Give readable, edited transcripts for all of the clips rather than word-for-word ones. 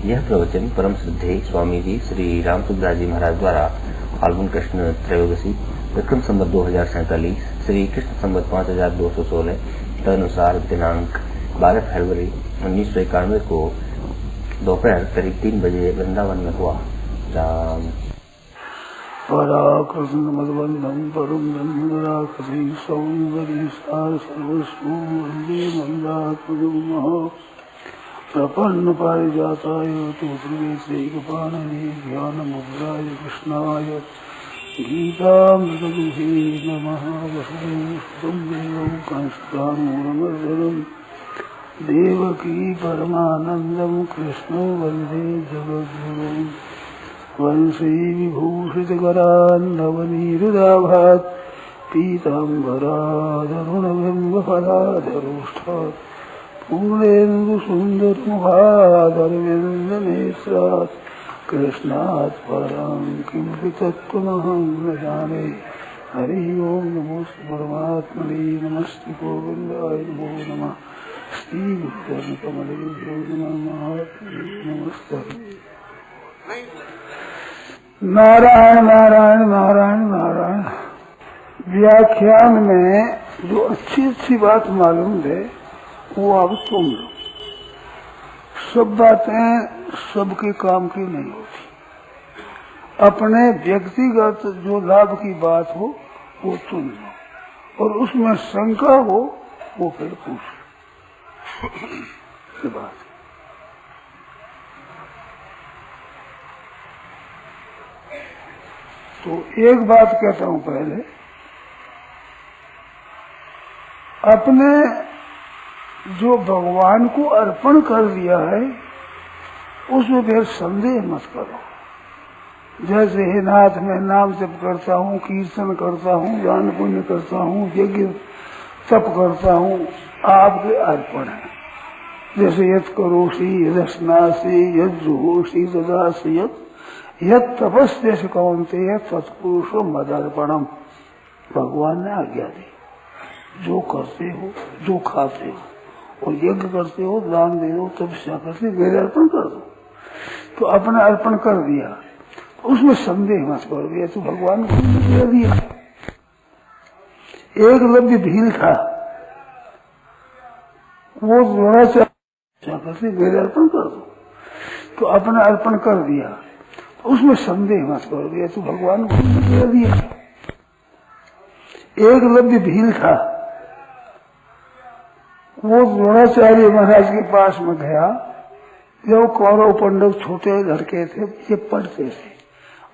यह प्रवचन परम श्रद्धेय स्वामी जी श्री रामसुखदास जी महाराज द्वारा फाल्गुन कृष्ण त्रयोदशी विक्रम संवत 2047 श्री कृष्ण संवत 5216 तदनुसार दिनांक 12 फरवरी 1991 को दोपहर करीब 3 बजे वृंदावन में हुआ। राम पराकृष्ण मदबंधम परम ब्रह्मराक्षसी सौंदर्य सार सर्वस्व वंदे मंदात्मजोमः प्रपन्न पारिजाताय तुत्रवेत्रैकपाणये ज्ञानमुद्राय कृष्णाय गीतामृतदुहे नमः। वसुदेवसुतं देवं कंसचाणूरमर्दनं देवकी परमानन्दं कृष्णो वन्दे जगद्गुरुम्। वंशी विभूषितकरान्नवनीरुदाभात् पीताम्बरादरुणबिम्बफलाधरोष्ठात् पूर्णेन्दुसुन्दरमुखादरविन्दनेत्रात् कृष्णात् परं किमपि तत्त्वमहं न जाने। हरि ओं नमोस्तु परमात्मने नमस्ते गोविन्दाय नमो नमः। श्रीगुरुचरणकमलेभ्यो नमः नमस्ते। नारायण नारायण नारायण नारायण। व्याख्यान में जो अच्छी अच्छी बात मालूम है वो अब तुम लो। सब बातें सबके काम की नहीं होती। अपने व्यक्तिगत जो लाभ की बात हो वो चुन लो और उसमें शंका हो वो फिर पूछ लो। बात तो एक बात कहता हूं पहले, अपने जो भगवान को अर्पण कर दिया है उसमें फिर संदेह मत करो। जैसे हे नाथ मैं नाम जप करता हूँ, कीर्तन करता हूँ, दान पुण्य करता हूँ, यज्ञ तप करता हूँ, आपके अर्पण है। जैसे यत् करोषि यदस्नासि यज्जुहोषि तदासि यत् तपस्या से कौनते तत्पुरुषो मदर्पणम। भगवान ने आज्ञा दी, जो करते हो, जो खाते हो और यज्ञ करते हो, दान दे दो, तपस्या करते मेरे अर्पण कर दो। तो अपना अर्पण कर दिया, उसमें संदेह मत कर दिया तो भगवान को दे दिया। एक लव्य भील था, वो द्रोणाचार्य करते मेरे अर्पण कर दो, तो अपना अर्पण कर दिया, उसमें संदेह मत कर दिया तो भगवान को दे दिया। एक लव्य भील था, वो द्रोणाचार्य महाराज के पास में गया। जब कौरव पांडव छोटे लड़के थे, ये पढ़ते थे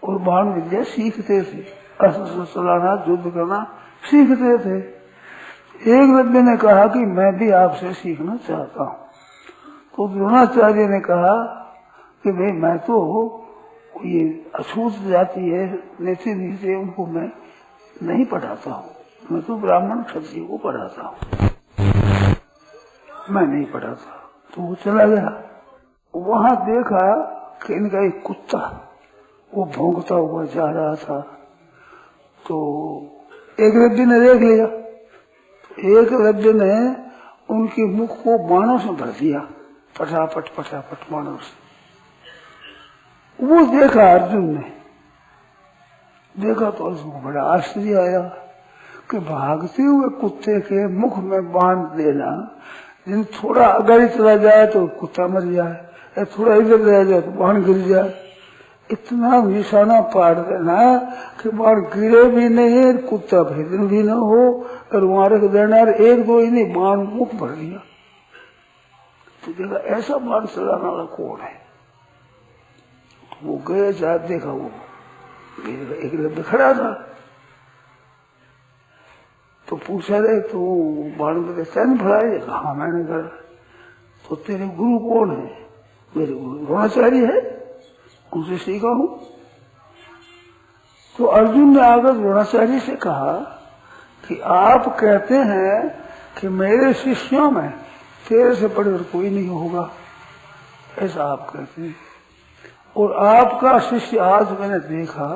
और बाण विद्या सीखते थे, अस्त्र चलाना, युद्ध करना सीखते थे। एक लव्य ने कहा कि मैं भी आपसे सीखना चाहता हूँ। तो द्रोणाचार्य ने कहा कि भाई मैं तो ये अछूत जाति है, नीचे नीचे उनको मैं नहीं पढ़ाता हूँ, मैं तो ब्राह्मण क्षत्रिय को पढ़ाता हूँ, मैं नहीं पढ़ाता। तो वो चला गया। वहां देखा कि इनका एक कुत्ता वो भौंकता हुआ जा रहा था। तो एक लव्य ने देख लिया, एक लव्य ने उनके मुख को बाणों से भर दिया, पटापट पटापट बाणों से। वो देखा, अर्जुन ने देखा तो उसको बड़ा आश्चर्य आया कि भागते हुए कुत्ते के मुख में बांध देना, जिन थोड़ा अगर चला जाए तो कुत्ता मर जाए, थोड़ा इधर रह जाए तो बाण गिर जाए, इतना निशाना पाड़ देना कि बाण गिरे भी नहीं, कुत्ता भेदन भी न हो और वहां रख देना, एक दो ही नहीं बाण मुख भर दिया। तो देखा ऐसा बाण चलाने वाला कौन है। वो गए, जा देखा वो एक लव्य खड़ा था। तो पूछा रहे तो बाण में तैन फड़ाए। हाँ मैंने कहा। तो तेरे गुरु कौन है। मेरे गुरु द्रोणाचार्य है, उनसे सीखा हूँ। तो अर्जुन ने आकर द्रोणाचार्य से कहा कि आप कहते हैं कि मेरे शिष्यों में तेरे से बड़े और कोई नहीं होगा, ऐसा आप कहते हैं। और आपका शिष्य आज मैंने देखा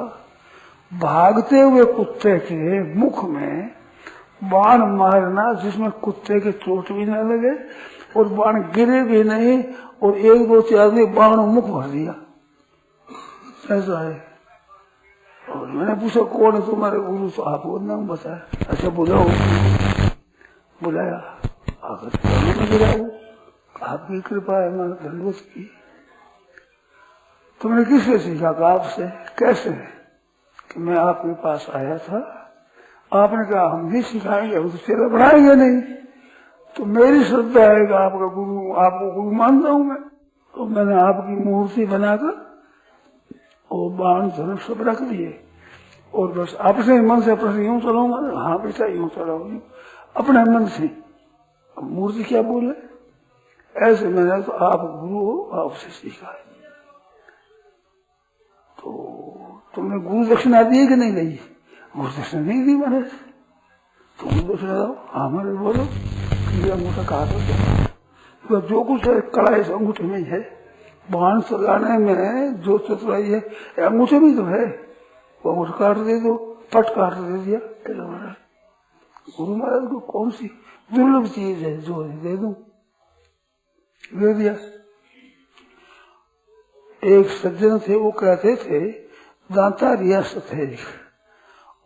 भागते हुए कुत्ते के मुख में बाण मारना, जिसमें कुत्ते के चोट भी न लगे, और बाण गिरे भी नहीं और एक दो चार ने बाण मुख भर दिया, ऐसा है। और मैंने पूछा कौन है तुम्हारे गुरु? तो आपको नाम बताया। अच्छा बुलाओ, बुलाया, आकर गिराओ, आपकी कृपा है, मैंने धन्यवाद की। तुमने किससे सीखा? आपसे। कैसे? कि मैं आपके पास आया था, आपने कहा हम भी सिखाएंगे, हम तो तेरा बढ़ाएंगे नहीं। तो मेरी श्रद्धा है कि आपका गुरु, आपको गुरु मानता हूं मैं। तो मैंने आपकी मूर्ति बनाकर और बाण धनुष सब रख दिए और बस अपने मन से प्रश्न यूं चलाऊंगा। हाँ बेटा यूं चलाऊंगी अपने मन से। अब मूर्ति क्या बोले? ऐसे मैंने तो आप गुरु हो, आपसे सीखा है। तो तुमने गुरु दक्षिणा दी कि नहीं दी? गुरु दक्षिणा नहीं दी मैंने। तो गुरु दक्षिणा दो। हाँ मैंने बोलो कि अंगूठा काट दो, जो कुछ है कड़ा इस अंगूठे में है, बाण चलाने में जो चतुराई है अंगूठे में तो है, वो अंगूठा काट दे दो, पट काट दे दिया। गुरु महाराज को कौन सी दुर्लभ चीज है जो दे दूं, दे दिया। एक सज्जन थे, वो कहते थे दांता रियासत है,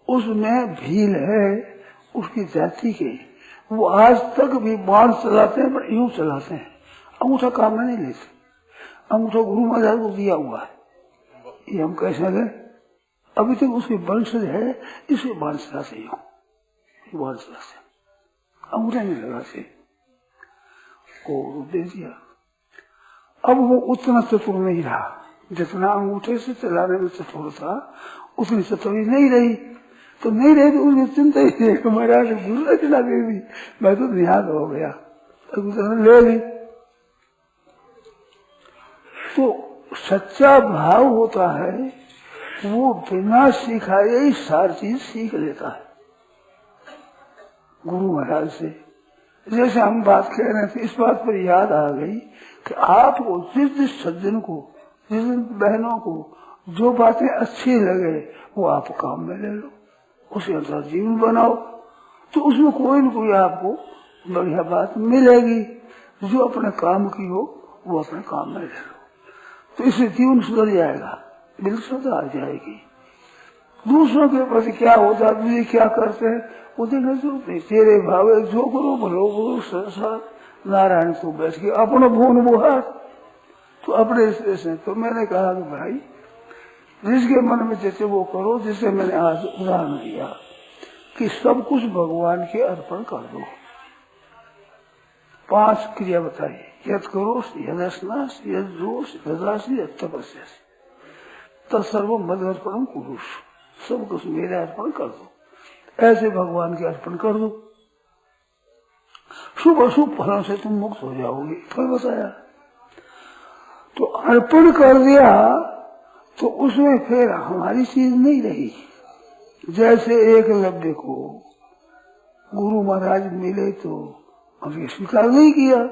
उसमें भील है उसकी जाति के, वो आज तक भी बाण चलाते हैं पर यूं चलाते हैं, अंगूठा काम में नहीं लेते। अंगूठा गुरु महाराज को दिया हुआ है, ये हम कैसे लें? अभी तक उसके वंशज है, इसे बाण चलाते हो, बाण चलाते अंगूठा नहीं लगाते, को दे दिया। अब वो उतना चतुर नहीं रहा, जितना अंगूठे से चलाने में चतुर था उतनी चतुरी नहीं रही। तो नहीं रही तो उसकी चिंता ही नहीं, महाराज गुरु रचना दे दी, मैं तो निहाल हो गया, ले ली। तो सच्चा भाव होता है, वो बिना सिखाए ही सारी चीज सीख लेता है गुरु महाराज से। जैसे हम बात कह रहे थे, इस बात पर याद आ गई कि आपको जिस सज्जन को, जिस बहनों को जो बातें अच्छी लगे वो आप काम में ले लो, उसे अंदर जीवन बनाओ, तो उसमें कोई न कोई आपको बढ़िया बात मिलेगी। जो अपने काम की हो वो अपने काम में ले लो, तो इससे जीवन सुधर जाएगा, बिल्कुल सुधर जाएगी। दूसरों के प्रति क्या होता है, क्या करते हैं वो देखने जो तेरे भावे जो करो भलो गुरु संसार नारायण को बैठ के अपना भून बुहार, तो अपने से। तो मैंने कहा कि भाई जिसके मन में जैसे वो करो, जिसे मैंने आज उदाहरण दिया कि सब कुछ भगवान के अर्पण कर दो। 5 क्रिया बताई, यद करो यद स्नास यद जोश यदासी यद तपस्या, तत्सर्व मद अर्पण कुरुष, सब कुछ मेरे अर्पण कर दो, ऐसे भगवान के अर्पण कर दो, शुभ अशुभ फलों से तुम मुक्त हो जाओगे। फल बताया, तो अर्पण कर दिया तो उसमें फिर हमारी चीज नहीं रही। जैसे एक लब्ध को गुरु महाराज मिले तो हमने स्वीकार नहीं किया,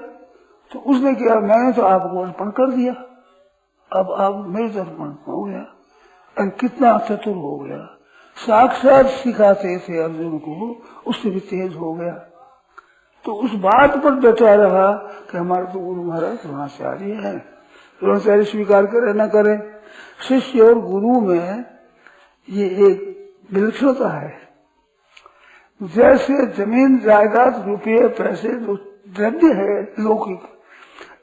तो उसने किया मैंने तो आपको अर्पण कर दिया, अब आप मेरे तो अर्पण हो गया। और कितना चतुर हो गया, साक्षात सिखाते थे अर्जुन को, उससे भी तेज हो गया। तो उस बात पर बैठा रहा कि हमारे तो गुरु महाराज द्रोणाचार्य है, द्रोणाचार्य स्वीकार करे न करे। शिष्य और गुरु में ये एक विलक्षणता है। जैसे जमीन जायदाद रुपये पैसे जो द्रव्य है लौकिक,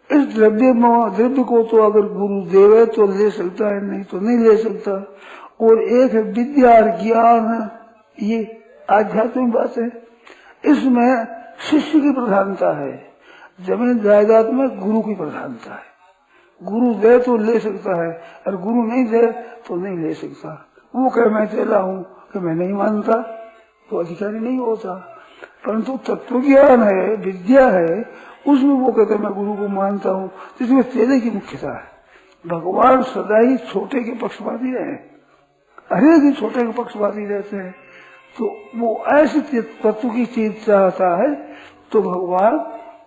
इस द्रव्य को तो अगर गुरु देवे तो ले सकता है, नहीं तो नहीं ले सकता। और एक है विद्या और ज्ञान, ये आध्यात्मिक बात है, इसमें शिष्य की प्रधानता है। जमीन जायदाद में गुरु की प्रधानता है। गुरु दे तो ले सकता है और गुरु नहीं दे तो नहीं ले सकता। वो कहे मैं चला हूँ कि मैं नहीं मानता तो अधिकारी नहीं होता। परंतु तत्व ज्ञान है, विद्या है, उसमें वो कहते मैं गुरु को मानता हूँ, जिसमें तेरे की मुख्यता है। भगवान सदा ही छोटे के पक्षपाती रहे, हरेक ही छोटे के पक्षपाती रहते हैं। तो वो ऐसे तत्व की चीज चाहता है तो भगवान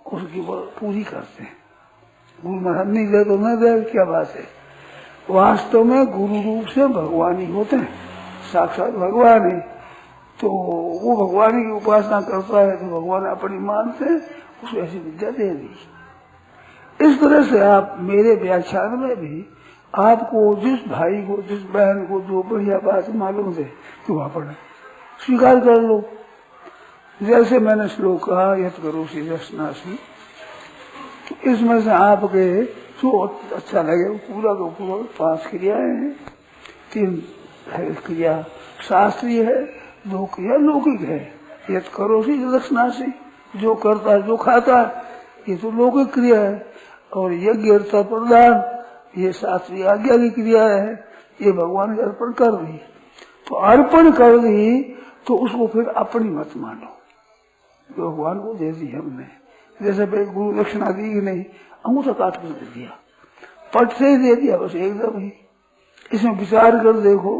उसकी पूरी करते हैं। गुरु महाराज नहीं दे तो न दे, क्या बात है। वास्तव में गुरु रूप से भगवान ही होते हैं, साक्षात भगवान है। तो वो भगवान की उपासना करता है तो भगवान अपनी मानते हैं, उसको ऐसी विद्या दे दी। इस तरह से आप मेरे व्याख्यान में भी आपको जिस भाई को, जिस बहन को जो बढ़िया बात मालूम है तो वहां पर स्वीकार कर लो। जैसे मैंने श्लोक कहा, यत करोषि रसनासी, इसमें से आपके जो अच्छा लगे वो पूरा का पूरा 5 क्रियाएं हैं। 3 क्रिया शास्त्रीय है, 2 क्रिया लौकिक है। यत करोषि रसनासी, जो करता है जो खाता है ये तो लौकिक क्रिया है, और यज्ञ अर्थ प्रदान ये शास्त्रीय आज्ञा की क्रिया है। ये भगवान के अर्पण कर दी, तो अर्पण कर दी तो उसको फिर अपनी मत मानो, जो भगवान को दे दी हमने। जैसे भाई गुरु दक्षिणा दी कि नहीं, अंगूठा काट कर दे दिया, पट से ही दे दिया बस एकदम ही। इसमें विचार कर देखो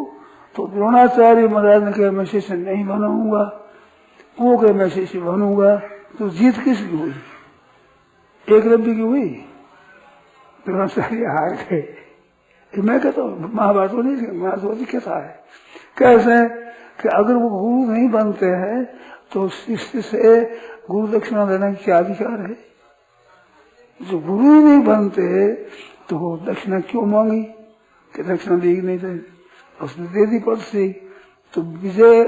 तो द्रोणाचार्य महाराज ने कहा मैं शिष्य नहीं बनाऊंगा, वो कहे मैं शिष्य बनूंगा, तो जीत किसकी हुई? एकलव्य की हुई? द्रोणाचार्य हार गए। मैं कहता हूँ महाभारत नहीं, महाभारत की कथा है। कैसे कि अगर वो गुरु नहीं बनते हैं तो शिष्य से गुरु दक्षिणा देने की क्या अधिकार है? जो गुरु ही नहीं बनते तो वो दक्षिणा क्यों मांगी कि दक्षिणा दी नहीं थे, उसने दे दी पद से। तो विजय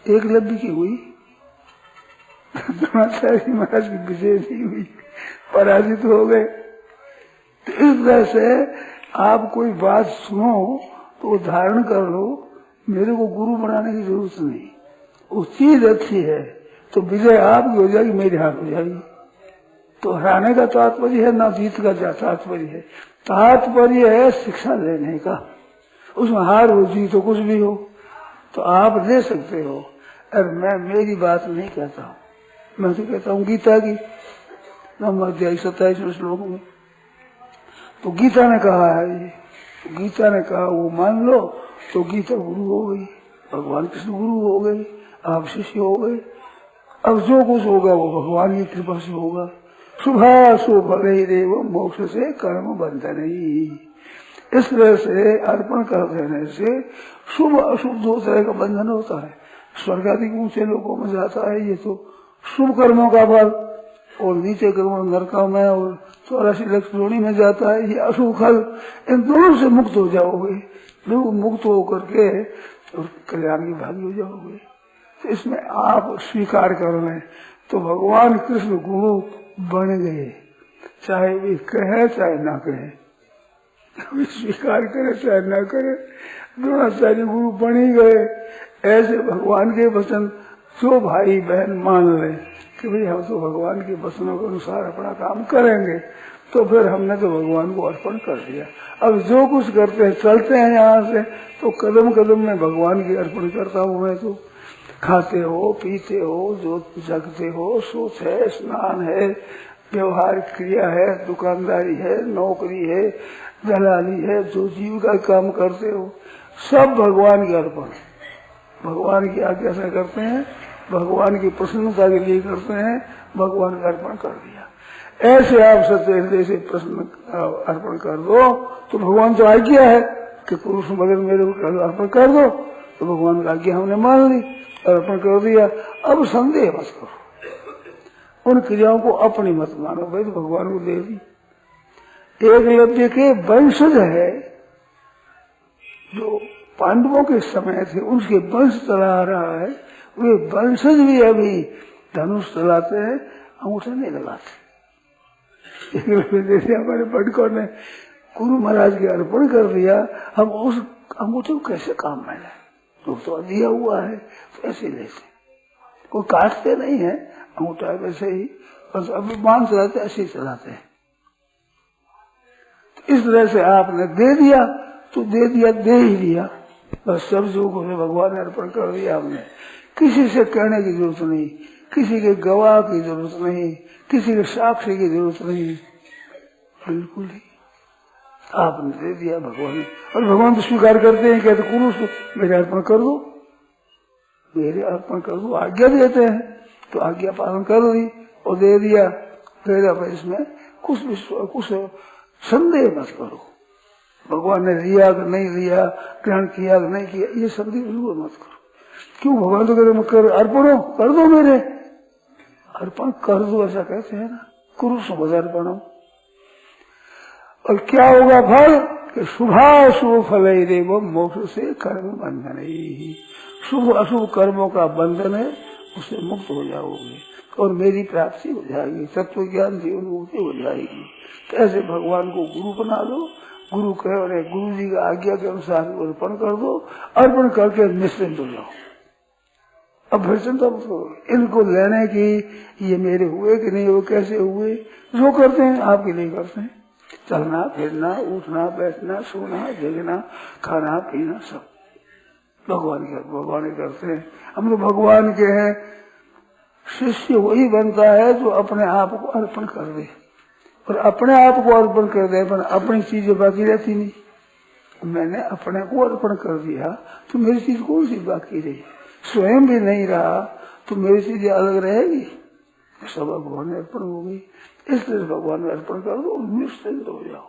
एकलव्य की हुई, द्रोणाचार्य महाराज की विजय नहीं हुई, पराजित हो गए। तो इस तरह से आप कोई बात सुनो तो धारण कर लो, मेरे को गुरु बनाने की जरूरत नहीं। वो चीज अच्छी है तो विजय आपकी हो जाएगी, मेरे हाथ हो जाएगी। तो हराने का तात्पर्य है ना, जीत का तात्पर्य है। तात्पर्य है शिक्षा लेने का, उसमें हार हो जीत हो कुछ भी हो तो आप ले सकते हो। और मैं मेरी बात नहीं कहता हूँ, मैं तो कहता हूँ गीता की 9 अध्याय 27वें श्लोक में। तो गीता ने कहा है, ये गीता ने कहा वो मान लो, तो गीता गुरु हो गई, भगवान कृष्ण गुरु हो गए, आप शिष्य हो गए। अब जो कुछ होगा वो भगवान की कृपा से होगा। शुभाशुभ फलैरेव मोक्ष से कर्म बंधन ही। इस तरह से अर्पण कर देने से शुभ अशुभ 2 तरह का बंधन होता है। स्वर्ग आदि ऊंचे लोगों में जाता है ये तो शुभ कर्मों का फल, और नीचे कर्मों नरकों में और 84 लक्ष जोड़ी में जाता है ये अशुभ फल। इन दोनों से मुक्त हो जाओगे, बिल्कुल मुक्त होकर के और कल्याण की भागी हो जाओगे। तो इसमें आप स्वीकार कर लें तो भगवान कृष्ण गुरु बन गए, चाहे वे कहे चाहे ना कहे, स्वीकार करे चाहे ना करे, द्रोणाचार्य गुरु बन ही गए। ऐसे भगवान के वचन जो भाई बहन मान ले कि भाई हम तो भगवान के वचनों के अनुसार अपना काम करेंगे, तो फिर हमने तो भगवान को अर्पण कर दिया। अब जो कुछ करते हैं चलते हैं यहाँ से तो कदम कदम में भगवान की अर्पण करता हूँ। मैं तो खाते हो, पीते हो, जो जगते हो, सोच है, स्नान है, व्यवहार क्रिया है, दुकानदारी है, नौकरी है, दलाली है, जो जीविका काम करते हो सब भगवान के अर्पण। भगवान की आज्ञा से करते हैं, भगवान की प्रसन्नता के लिए करते हैं, भगवान का अर्पण कर दिया। ऐसे आप सत्य हृदय से प्रश्न अर्पण कर दो तो भगवान तो आज्ञा है कि पुरुष मगर मेरे को अर्पण कर दो, तो भगवान की आज्ञा हमने मान ली, अर्पण कर दिया। अब संदेह मत करो, उन क्रियाओं को अपनी मत मानो, भाई तो भगवान को दे दी। एकलव्य के वंशज है जो पांडवों के समय थे, उनके वंश चला आ रहा है, वे वंशज भी अभी धनुष चलाते हैं, अंगूठा नहीं लगाते। जैसे हमारे बड़कों ने गुरु महाराज के अर्पण कर दिया, हम उस अंगूठे को कैसे काम में लाए? तो दिया हुआ है तो ऐसे लेते, कोई काटते नहीं है अंगूठा, वैसे ही बस अभिमान चलाते, ऐसे ही चलाते हैं। तो इस तरह से आपने दे दिया तो दे दिया, दे ही दिया, बस सब जो को भगवान ने अर्पण कर दिया हमने। किसी से कहने की जरूरत नहीं, किसी के गवाह की जरूरत नहीं, किसी के साक्षी की जरूरत नहीं, बिल्कुल नहीं, आपने दे दिया भगवान। और भगवान तो स्वीकार करते हैं, कहते पुरुष मेरे अर्पण कर दो, मेरे अर्पण कर दो, आज्ञा देते हैं तो आज्ञा पालन कर दी और दे दिया। फिर अब इसमें कुछ संदेह मत करो, भगवान ने लिया कि नहीं लिया, ग्रहण किया कि नहीं किया, ये संदेह बिल्कुल मत करो। क्यों? भगवान तो कहते अर्पण कर दो, मेरे अर्पण कर दो, ऐसा कहते हैं ना, कुरु शुभदर्पणम। और क्या होगा फल कि शुभाशुभ फल रेव मोक्ष से कर्म बंधन ही। शुभ अशुभ कर्मों का बंधन है, उससे मुक्त हो जाओगे और मेरी प्राप्ति हो जाएगी, तत्व ज्ञान जीवन मुक्ति हो जाएगी। कैसे भगवान को गुरु बना लो, गुरु कह रहे गुरु जी की आज्ञा के अनुसार अर्पण कर दो, अर्पण करके निश्चिंत हो जाओ। अब फिर चिंता मत करो इनको लेने की, ये मेरे हुए कि नहीं हुए, कैसे हुए, जो करते हैं आपके लिए करते हैं। चलना फिरना, उठना बैठना, सोना जगना, खाना पीना सब भगवान ही करते हैं। हम तो भगवान के हैं। शिष्य वही बनता है जो अपने आप को अर्पण कर दे, और अपने आप को अर्पण कर दे पर अपनी चीजें बाकी रहती नहीं। मैंने अपने को अर्पण कर दिया तो मेरी चीज कौन सी बाकी रही, स्वयं भी नहीं रहा तो मेरी चीजें अलग रहेगी, सब भगवान में अर्पण हो गई। इसलिए भगवान में अर्पण कर दो, निश्चिंत हो जाओ।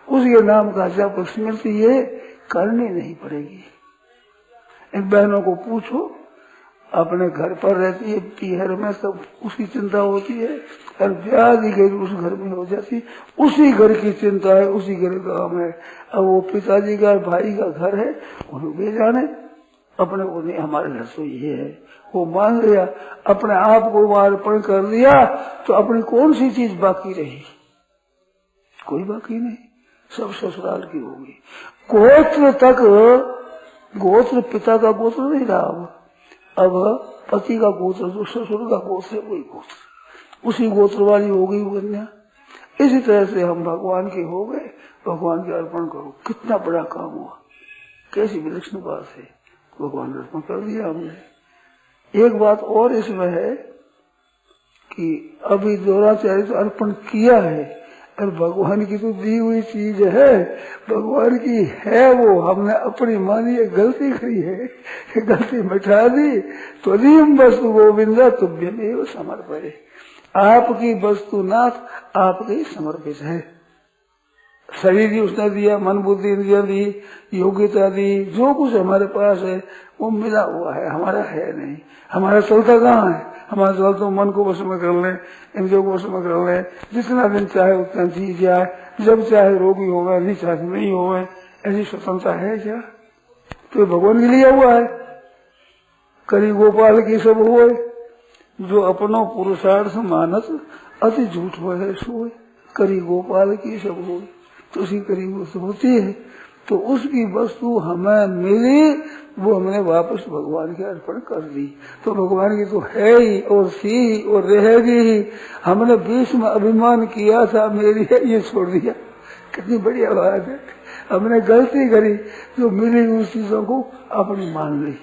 उसके नाम का जब स्मृति ये करनी नहीं पड़ेगी। इन बहनों को पूछो, अपने घर पर रहती है पीहर में, सब उसकी चिंता होती है, और ब्याह दी गई उस घर में हो जाती, उसी घर की चिंता है, उसी घर का काम है। अब वो पिताजी का भाई का घर है, उन्हें भी जाने, अपने को नहीं, हमारे घर तो ये है, वो मान लिया, अपने आप को अर्पण कर दिया तो अपनी कौन सी चीज बाकी रही, कोई बाकी नहीं, सब ससुराल की होगी। गोत्र तक, गोत्र पिता का गोत्र नहीं रहा, अब पति का गोत्र जो ससुर का गोत्र है वही गोत्र, उसी गोत्र वाली हो गई कन्या। इसी तरह से हम भगवान के हो गए, भगवान के अर्पण करो। कितना बड़ा काम हुआ, कैसी विलक्षण बात है, भगवान अर्पण कर दिया हमने। एक बात और इसमें है कि अभी द्रोणाचार्य तो अर्पण किया है, और भगवान की तो दी हुई चीज है, भगवान की है, वो हमने अपनी मानी है, गलती करी है, गलती मिटा दी तो रीम वस्तु गोविंदा तुभ्यमेव समर्पये। आपकी वस्तु नाथ आपके समर्पित है। शरीर ही उसने दिया, मन बुद्धि इंद्रिया दी, योग्यता दी, जो कुछ हमारे पास है वो मिला हुआ है, हमारा है नहीं। हमारा चलता कहाँ है, हमारा चलता मन को वश में कर ले, इंद्रियों को वश में कर ले, जितना दिन चाहे उतना जी जाए, जब चाहे रोगी हो गए, नहीं चाहे नहीं हो गए, ऐसी स्वतंत्रता है क्या? तो भगवान के लिया हुआ है। करी गोपाल की सब हुए, जो अपनो पुरुषार्थ मानस अति झूठ है सोए, करी गोपाल की सब हुए, तो उसी करीब वस्तु होती है, तो उसकी वस्तु हमें मिली, वो हमने वापस भगवान के अर्पण कर दी। तो भगवान की तो है ही और सी ही और रहेगी ही। हमने बीच में अभिमान किया था मेरी है, ये छोड़ दिया, कितनी बढ़िया बात है। हमने गलती करी, जो मिली उस चीजों को अपनी मान ली।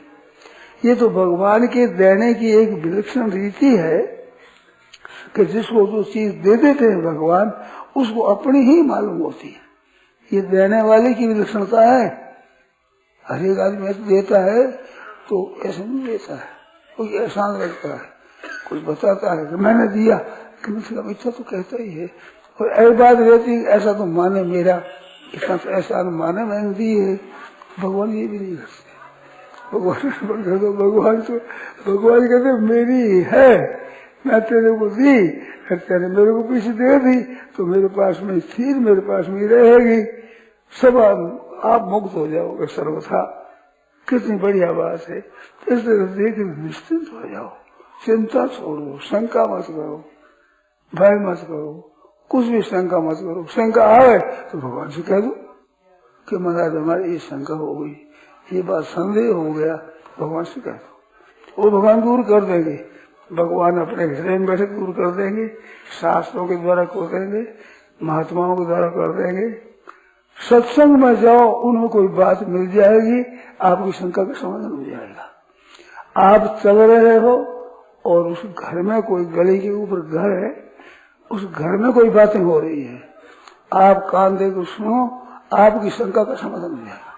ये तो भगवान के देने की एक विलक्षण रीति है कि जिसको जो चीज दे देते हैं भगवान, उसको अपनी ही मालूम होती है। ये देने वाले की विलक्षणता है। हर एक आदमी ऐसे देता है तो ऐसे नहीं देता है, कोई एहसान लगता है, कुछ बताता है कि मैंने दिया, कि मतलब इच्छा तो कहता ही है, और एक बात रहती है ऐसा तो माने मेरा, इतना तो एहसान माने मैंने दी है। भगवान ये भी नहीं करते। भगवान कहते मेरी है, मैं तेरे को दी, तेरे मेरे को पीछे दे दी तो मेरे पास में स्थिर, मेरे पास में रहेगी, सब आप मुक्त हो जाओगे सर्वथा। कितनी बढ़िया बात है। इसलिए देख निश्चिंत हो जाओ, चिंता छोड़ो, शंका मत करो, भय मत करो, कुछ भी शंका मत करो। शंका आए तो भगवान से कह दो कि महाराज हमारी ये शंका हो गई, ये बात संदेह हो गया, भगवान से कह दो, वो भगवान दूर कर देंगे। भगवान अपने हृदय में बैठे दूर कर देंगे, शास्त्रों के द्वारा कर देंगे, महात्माओं के द्वारा कर देंगे। सत्संग में जाओ, उनमें कोई बात मिल जाएगी, आपकी शंका का समाधान हो जाएगा। आप चल रहे हो और उस घर में कोई, गली के ऊपर घर है, उस घर में कोई बातें हो रही है, आप कान दे को सुनो, आपकी शंका का समाधान हो जाएगा।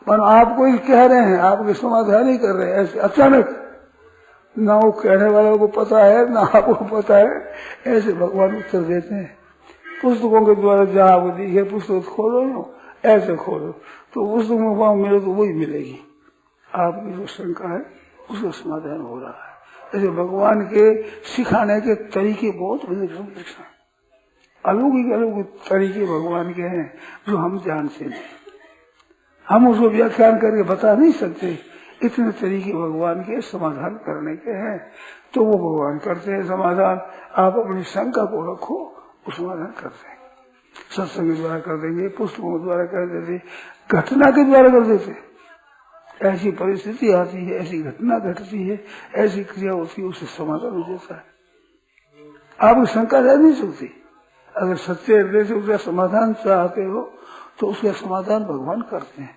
पर आप कोई कह रहे हैं, आपके समाधान ही कर रहे हैं, ऐसे अचानक, ना वो कहने वालों को पता है ना आपको पता है, ऐसे भगवान उत्तर देते हैं। पुस्तकों के द्वारा जहाँ वो दिखे, पुस्तक खोलो, ऐसे खोलो तो पुस्तक में वहां मिले तो वही मिलेगी। आपकी जो शंका है उसका समाधान हो रहा है। ऐसे भगवान के सिखाने के तरीके बहुत विलक्षण अलौकिक अलौकिक तरीके भगवान के हैं जो हम जानते नहीं। हम उसको व्याख्यान करके बता नहीं सकते। इतने तरीके भगवान के समाधान करने के हैं, तो वो भगवान करते हैं समाधान। आप अपनी शंका को रखो, वो समाधान करते हैं। सत्संग के द्वारा कर देंगे, पुस्तकों के द्वारा कर देते, घटना के द्वारा कर देते। ऐसी परिस्थिति आती है, ऐसी घटना घटती है, ऐसी क्रिया होती है, उससे समाधान हो जाता है। आप शंका रह नहीं सकती। अगर सच्चे हृदय से उसका समाधान चाहते हो तो उसका समाधान भगवान करते हैं।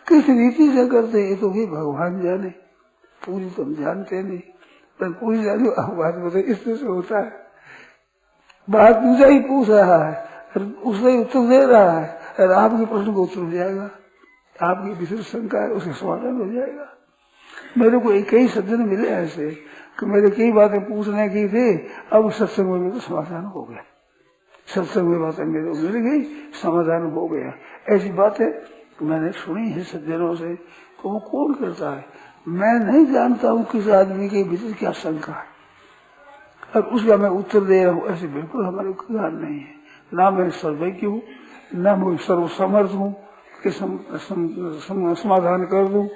किस रीति से करते हैं तो भी भगवान जाने, पूरी तो हम जानते नहीं, पर पूरी जाने बात बताए इस तरह से होता है। बात दूसरा ही पूछ रहा है, उसका ही उत्तर दे रहा है, और आपके प्रश्न को उत्तर हो जाएगा, आपकी विशेष शंका है उसका समाधान हो जाएगा। मेरे को कई सज्जन मिले ऐसे कि मेरे कई बातें पूछने की थी, अब सत्संग में तो समाधान हो गया। सत्संग में बातें मेरे को मिल गई, समाधान हो गया। ऐसी बातें मैंने सुनी है सज्जनों से। तो वो कौन करता है? मैं नहीं जानता हूँ किस आदमी के भीतर क्या शंका है, और उसका मैं उत्तर दे रहा हूँ, ऐसे बिल्कुल हमारे ज्ञान नहीं है। ना मैं सर्वज्ञ हूँ, न मैं सर्वसमर्थ हूँ कि समाधान कर दूं।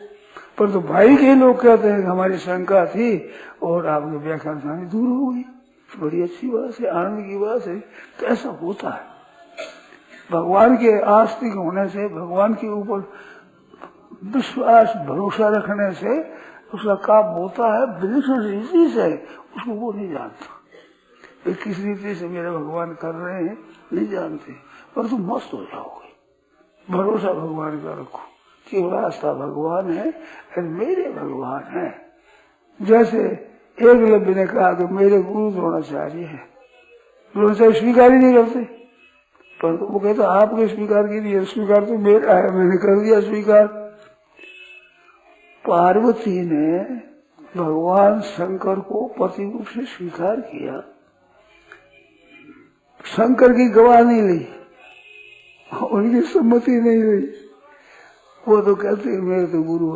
पर तो भाई के लोग कहते हैं कि हमारी शंका थी और आपकी व्याख्यान सारी दूर हो गई। बड़ी अच्छी बात है, आनंद की बात है। तो ऐसा होता है भगवान के आस्तिक होने से, भगवान के ऊपर विश्वास भरोसा रखने से उसका काम होता है। विलक्षण रीति से उसको वो नहीं जानता किस रीति से मेरे भगवान कर रहे हैं, नहीं जानते, पर तुम मस्त हो जाओगे। भरोसा भगवान का रखो कि रास्ता भगवान है और मेरे भगवान है। जैसे एकलव्य ने कहा कि मेरे गुरु द्रोणाचार्य है, द्रोणाचार्य स्वीकार ही नहीं करते, पर वो कहते आपके स्वीकार की नहीं, स्वीकार तो मेरा है, मैंने कर दिया स्वीकार। पार्वती ने भगवान शंकर को पति रूप से स्वीकार किया, शंकर की गवाह नहीं ली, उनकी सम्मति नहीं ली। वो तो कहते मेरे तो गुरु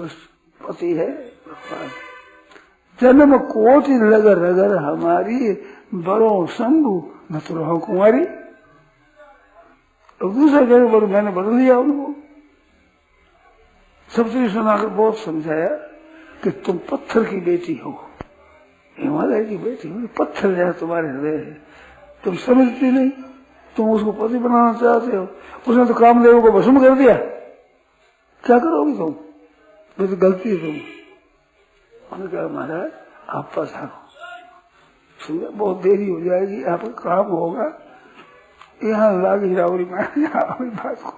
पति है भगवान। जन्म कोटि लगर रगर हमारी, बरो शंभु न तो रहो कुमारी। दूसरा जगह पर मैंने बदल दिया उनको। सबसे सुनाकर बहुत समझाया कि तुम पत्थर की बेटी हो, हिमालय की बेटी हो, पत्थर जैसा तुम्हारे हृदय है, तुम समझती नहीं, तुम उसको पति बनाना चाहते हो। उसने तो कामदेव को भस्म कर दिया, क्या करोगी तुम? ये तो गलती है तुम। उन्होंने कहा महाराज आप पधारो, समझा बहुत देरी हो जाएगी, आपका काम होगा, यहाँ लागी रावरी बात को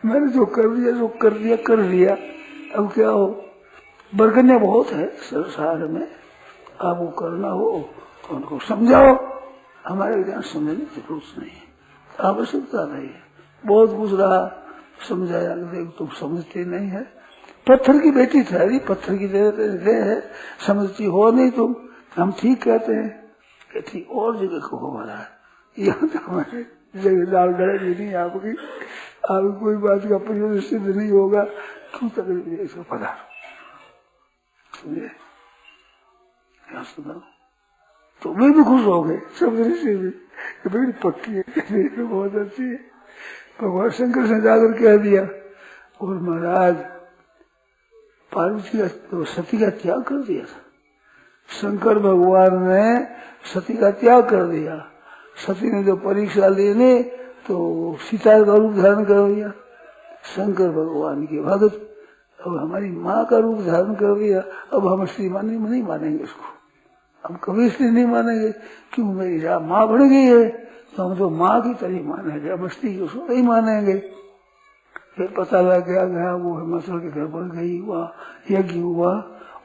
मैंने जो कर दिया सो कर दिया, कर दिया। अब क्या हो, बरकन्या बहुत है संसार में, आप वो करना हो तो उनको समझाओ। हमारे ज्ञान समझने की जरूरत नहीं है, आवश्यकता नहीं है। बहुत कुछ रहा, समझाया तुम समझती नहीं है, पत्थर की बेटी ठहरी, पत्थर की दे है, समझती हो नहीं तुम। हम ठीक कहते हैं कि ठीक और जगह को हो रहा है, यहाँ तक हमारे जगह डाल डरेगी नहीं आपकी, आपकी कोई बात का प्रयोजन सिद्ध नहीं होगा, क्यों तकलीफ इसको पधारो। समझे? क्या सुना? तो वे भी खुश हो गए, सब ऋषि भी, बड़ी पक्की है, बहुत अच्छी है। भगवान शंकर से जाकर कह दिया, और महाराज पार्वती का तो सती का त्याग कर दिया था। शंकर भगवान ने सती का त्याग कर दिया। सती ने जो परीक्षा लेने तो सीता का रूप धारण कर दिया। शंकर भगवान के भगत अब हमारी माँ का रूप धारण कर दिया। अब हम श्रीमान नहीं मानेंगे इसको, हम कभी इसलिए नहीं मानेंगे क्यों मेरी माँ बढ़ गई है, तो हम तो माँ की तरह मानेंगे, अब स्त्री को उसको नहीं मानेंगे। फिर पता लग गया वो हिमाचल के घर पर गई हुआ यज्ञ हुआ,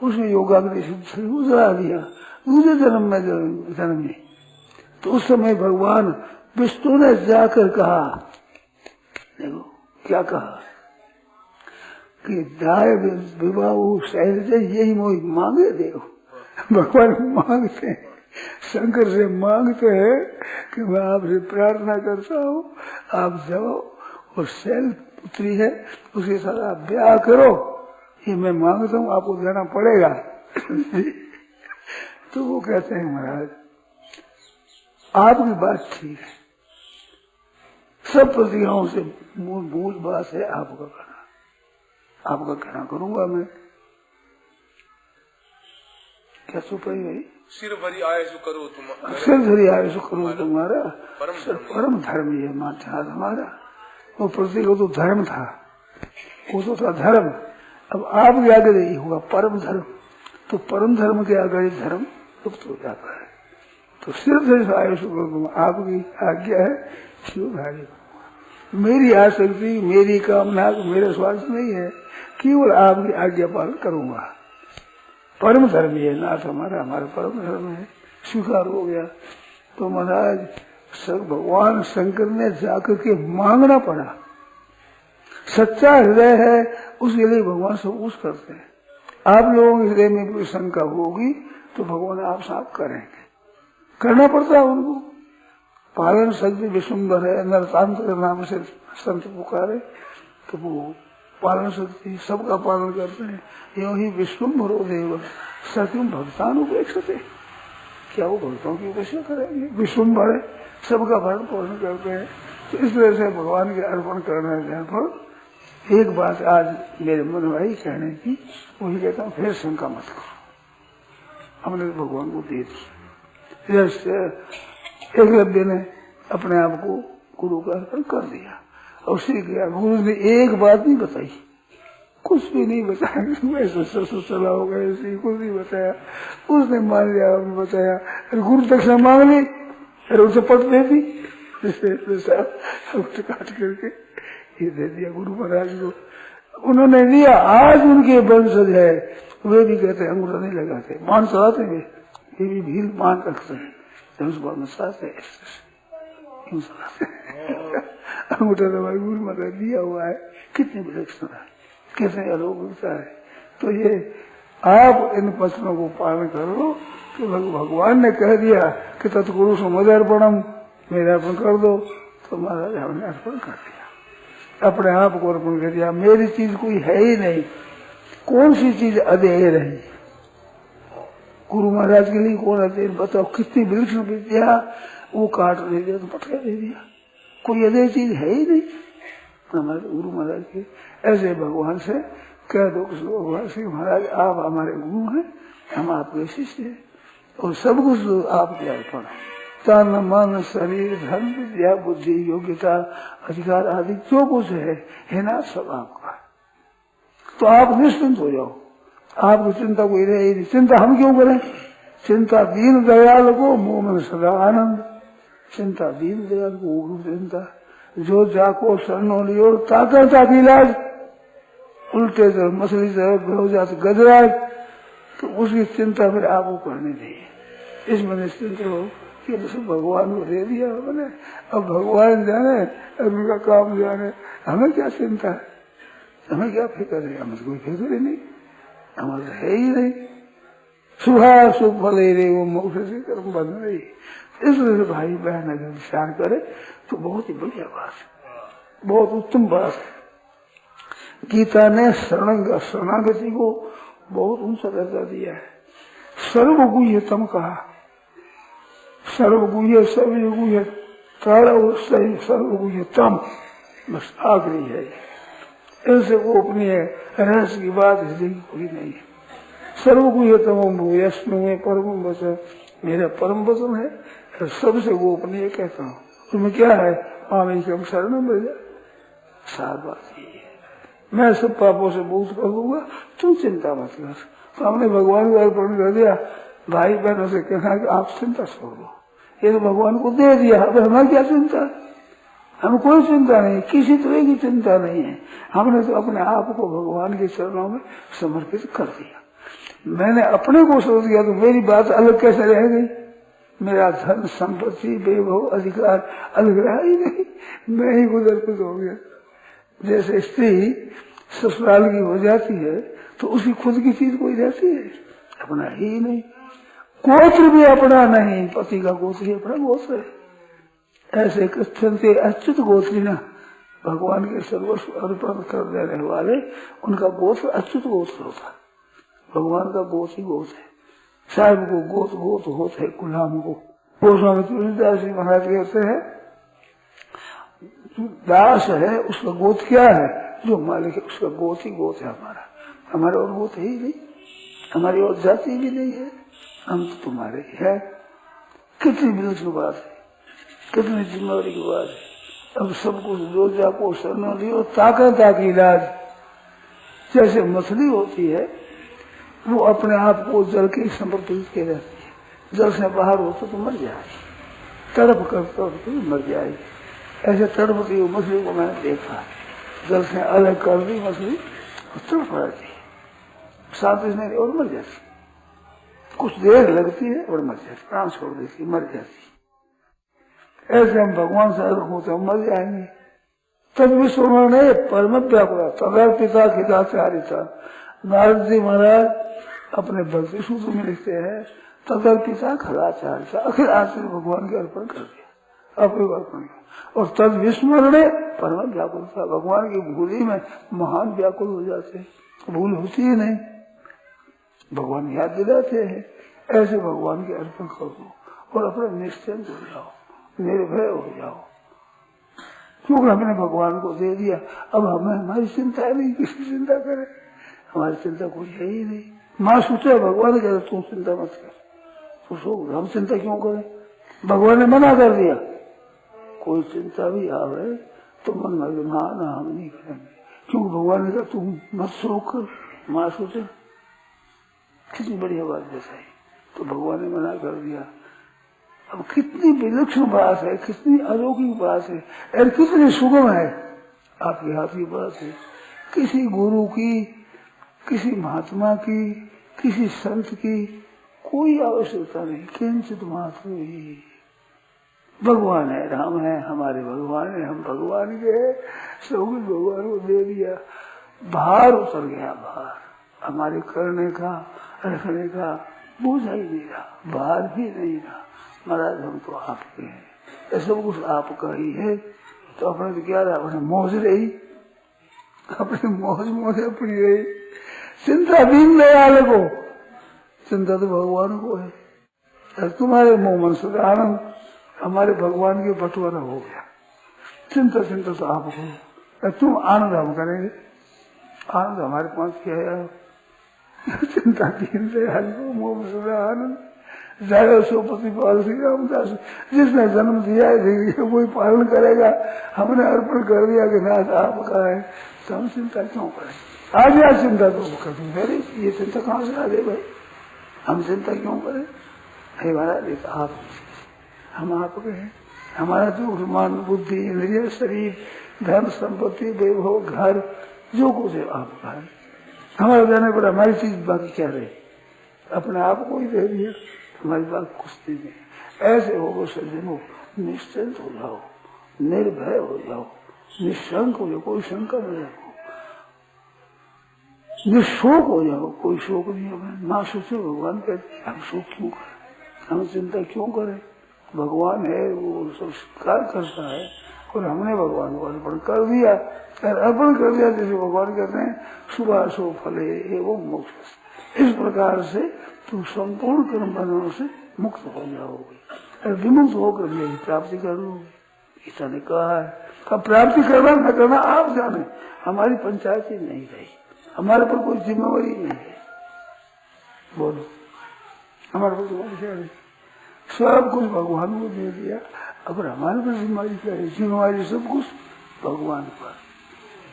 उसमें योगाग्नि से गुजरा दिया दूसरे जन्म में। तो उस समय भगवान विष्णु ने जाकर कहा, देखो क्या कहा कि दाय विवाह शैल यही मोही मांगे देखो। भगवान मांगते हैं, शंकर से मांगते हैं कि मैं आपसे प्रार्थना करता हूँ, आप जाओ और शैल पुत्री है उसके साथ आप ब्याह करो, ये मैं मांगता हूँ, आपको जाना पड़ेगा। तो वो कहते हैं महाराज आपकी बात ठीक है, सब प्रतिज्ञाओं से मूल बात है आपका कहना, आपका कहना करूंगा मैं। क्या सुपाई भाई? सिर भरी आए सो करो तुम, सिर भरी आए सो करो तुम्हारा परम धर्म ये मान्यता हमारा। वो प्रतिज्ञा तो धर्म था, वो तो था धर्म। अब आपके आगे नहीं होगा परम धर्म, तो परम धर्म के आगे धर्म लुप्त हो जाता है। तो सिर से आयुष आपकी आज्ञा है शिवधारी। मेरी आसक्ति मेरी कामना मेरे स्वार्थ नहीं है, केवल आपकी आज्ञा पालन करूंगा। परम धर्म ये नाथ हमारा, हमारा परम धर्म है, स्वीकार हो गया। तो महाराज भगवान शंकर ने जाकर के मांगना पड़ा। सच्चा हृदय है उसके लिए भगवान सब कुछ करते हैं। आप लोगों के हृदय में कोई शंका होगी तो भगवान आप साफ करेंगे, करना पड़ता है उनको। पालन शक्ति विश्वम्भर है, नरतांत्र नाम से संत पुकारे तो वो पालन शक्ति सबका पालन करते हैं। यो ही विश्वम्भरो देव सत्यम भक्तान उपेक्षते, क्या वो भक्तों की उपेक्षा करेंगे? विश्वम्भर है, सबका भरण पोषण करते हैं। तो इस तरह से भगवान के अर्पण करना है। पर एक बात आज मेरे मन में आई कहने की, वही कहता हूँ फिर शंका मत करो, हमने भगवान को दे दी। जैसे एकलव्य ने अपने आप को गुरु का अर्पण कर दिया और श्री किया। गुरु ने एक बात नहीं बताई, कुछ भी नहीं बताया, वैसे चला होगा ऐसे कुछ नहीं बताया। उसने मान लिया, उसने बताया। अरे गुरु दक्षिणा मांग ली, अरे उसे पट दे दी, काट करके ये दे दिया गुरु महाराज को। उन्होंने दिया। आज उनके वंशज है, वे भी कहते हैं अंगूठा नहीं लगाते, मान चलाते वे, ये भी भील मान रखते हैं, अंगूठा तो भाई गुरु महाराज दिया हुआ है। कितनी विलक्षण है, कितने अलौकिकता है। तो ये आप इन वचनों को पालन करो कि भगवान ने कह दिया कि तत्पुरुष मद अर्पणम, मेरा अर्पण कर दो, तो महाराज हमने अर्पण कर दिया, अपने आप को अर्पण कर दिया। मेरी चीज कोई है ही नहीं, कौन सी चीज अधेय रही गुरु महाराज के लिए? कौन अधेय बताओ? कितनी विलक्षण विद्या, वो काट दे दिया तो पटका दे दिया, कोई अधेय चीज है ही नहीं हमारे गुरु महाराज के। ऐसे भगवान से कह दो भगवान से महाराज आप हमारे गुरु हैं, हम आपके शिष्य हैं और सब कुछ आपके अर्पण है। तन मन शरीर धन विद्या बुद्धि योग्यता अधिकार आदि जो कुछ है ना सब आपका। तो आप निश्चिंत हो जाओ, आपकी चिंता कोई रहे नहीं। चिंता हम क्यों करें? चिंता दीन दयाल को मुंह में सदा आनंद, चिंता दीन दयाल को चिंता। जो जाको शरणों लियो ताकता की इलाज, उल्टे तरफ मछली तरफ हो जाते गजराज, तो उसकी चिंता फिर आपको करनी चाहिए। इसमें निश्चिंत हो कि भगवान को दे दिया मैंने, अब भगवान जाने अब उनका काम जाने, हमें क्या चिंता है, हमें क्या फिक्र है? हमें कोई फिक्र ही नहीं, हमारा है ही नहीं। सुबह सुख भले रे वो मोक्ष से कर्म बंध रही। इसलिए भाई बहन अगर विचार करे तो बहुत ही बढ़िया बात है, बहुत उत्तम बात है। गीता ने शरणागति को बहुत ऊंचा दर्जा दिया है। सर्वगुह्यतम कहा, सर्वगुह्य सर्वगुह्य सर्वगुह्यतम, बस आखिरी है। ऐसे वो अपनी है रहस्य की बात हृदय की कोई नहीं है। सर्वगुह्यतम भूयस्म में परम वचन, मेरा परम वचन है, सबसे वो अपनी कहता हूँ। तुम्हें क्या है? आमेशम शरण मिल जाए, सात बात ये है। मैं सब पापों से मुक्त कर दूंगा, तुम चिंता मत कर। तो हमने भगवान को अर्पण कर दिया। भाई बहनों से कहना कि आप चिंता छोड़ दो, ये तो भगवान को दे दिया, अब हमें क्या चिंता? हमें कोई चिंता नहीं, किसी तरह की चिंता नहीं है। हमने तो अपने आप को भगवान के चरणों में समर्पित कर दिया। मैंने अपने को सोच दिया तो मेरी बात अलग कैसे रह गई? मेरा धन संपत्ति वैभव अधिकार अलग रहा ही नहीं, मैं ही गुजरपुर हो गया। जैसे स्त्री ससुराल की हो जाती है तो उसकी खुद की चीज कोई रहती है? अपना ही नहीं। गोत्र भी अपना नहीं, पति का गोत्र ही अपना गोत्र है। ऐसे कृष्ण के अच्युत गोत्री ना, भगवान के सर्वस्व अर्पण कर देने वाले, उनका गोत्र अच्युत गोत्र होता। भगवान का गोत्र ही गोत्र है, साहब को गोत गोत होते है गुलाम को। वो स्वामी तुलसीदास जी महाराज कहते हैं दास है उसका गोत क्या है, जो मालिक है उसका गोत ही गोत है हमारा, हमारे और गोत है ही नहीं, हमारी और जाति भी नहीं है, हम तो तुम्हारे ही है। कितनी विलक्षण बात है, कितनी जिम्मेवारी की बात है। अब सब कुछ जो जाको शरण लियो ताकत की इलाज। जैसे मछली होती है वो अपने आप को जल के समर्पित के रहती है, जल से बाहर हो तो मर जाएगी, तड़प कर तो मर जाएगी। ऐसे तड़पती हुई मछली को मैंने देखा, जल से अलग कर दी मछली तड़प रहती है, साथ में और मर जाती, कुछ देर लगती है और मर जाती, प्राण छोड़ देती, मर जाती। ऐसे हम भगवान से अलग होते हम मर जाएंगे। तब विश्व ने परम व्याकुला तदर पिता खिदाचारिता। नारद जी महाराज अपने भक्ति सूत्र में लिखते हैं तदर पिता खिदाचारिता, आखिर आश्रय भगवान के अर्पण कर दिया, अपने अर्पण किया। और तद विस्मरणे परम व्याकुलता, भगवान की भूली में महान व्याकुल हो जाते, भूल होती ही नहीं, भगवान याद दिलाते हैं। ऐसे भगवान के अर्पण कर दो और अपने निश्चिंत हो जाओ, निर्भय हो जाओ, क्योंकि हमने भगवान को दे दिया। अब हमें हमारी चिंता नहीं, किसी चिंता करे, हमारी चिंता कोई है ही नहीं। माँ सोचे भगवान कह तुम चिंता मत कर, तो सो हम चिंता क्यों करें, भगवान ने मना कर दिया। कोई चिंता भी आवे तो मन में ना हम नहीं करेंगे, क्योंकि भगवान ने कहा तुम मत सो कर। माँ सोचे कितनी बढ़िया बात बताई, तो भगवान ने मना कर दिया। अब कितनी विलक्षण बात है, कितनी अलौकिक बात है और कितनी सुगम है, आपके हाथ की बात है। किसी गुरु की, किसी महात्मा की, किसी संत की कोई आवश्यकता नहीं, किंचित मात्र ही। भगवान है, राम है, हमारे भगवान है, हम भगवान के हैं, सब कुछ भगवान को दे दिया। भार उतर गया, भार हमारे करने का रखने का बोझा ही नहीं रहा, भार भी नहीं रहा। महाराज हम तो आपके हैं, ये सब कुछ आपका ही है, तो अपने तो क्या रहा, अपने मौज रही, अपनी मौज अपनी रही। चिंता दीन दयाल को, चिंता तो भगवान को है। तुम्हारे मुंह मन से आनंद, हमारे भगवान के बंटवारा हो गया। चिंता तो आपको, तुम आनंद हम करेंगे, आनंद हमारे पास क्या है। चिंता दीन दयाल को, मुंह मन से आनंद। जय सोपति पाल श्री रामदास, जिसने जन्म दिया है वही पालन करेगा। हमने अर्पण कर दिया कि नाथ आपका है, तो हम चिंता क्यों करें। आज या चिंता तो कभी मेरी, ये चिंता कहाँ से आ गई भाई, हम चिंता क्यों करें। हे महाराज आप, हम आपके हैं, हमारा जो मान बुद्धि इंद्रिय शरीर धन संपत्ति वैभव घर जो कुछ है आपका है। हमारा जाने पर हमारी चीज बाकी क्या रहे, अपने आप को ही दे दिया, हमारी बात कुछ नहीं। ऐसे हो सज्जनों, निश्चिंत हो जाओ, निर्भय हो जाओ, निशंक हो जाओ, कोई शंका न रखो, निशोक हो जाओ, कोई शोक नहीं होगा। ना सोचे भगवान कहते हम शोक क्यों करें, हम चिंता क्यों करें। भगवान है वो सब स्वीकार करता है, और हमने भगवान को अर्पण कर दिया। अर्पण कर दिया जैसे भगवान कहते हैं शुभा शो फले एवं मोक्ष। इस प्रकार से तुम संपूर्ण कर्म बंधनों से मुक्त हो जाओगे और विमुक्त होकर मेरी प्राप्ति कर लोगे। गीता ने कहा है, कब प्राप्ति करना न करना आप जाने, हमारी पंचायत ही नहीं रही, हमारे पर कोई जिम्मेवारी नहीं है। बोलो हमारे पर जिम्मेवारी नहीं, सब कुछ भगवान को दे दिया। अगर हमारे पर जिम्मेवारी क्या है, जिम्मेवारी सब कुछ भगवान पर।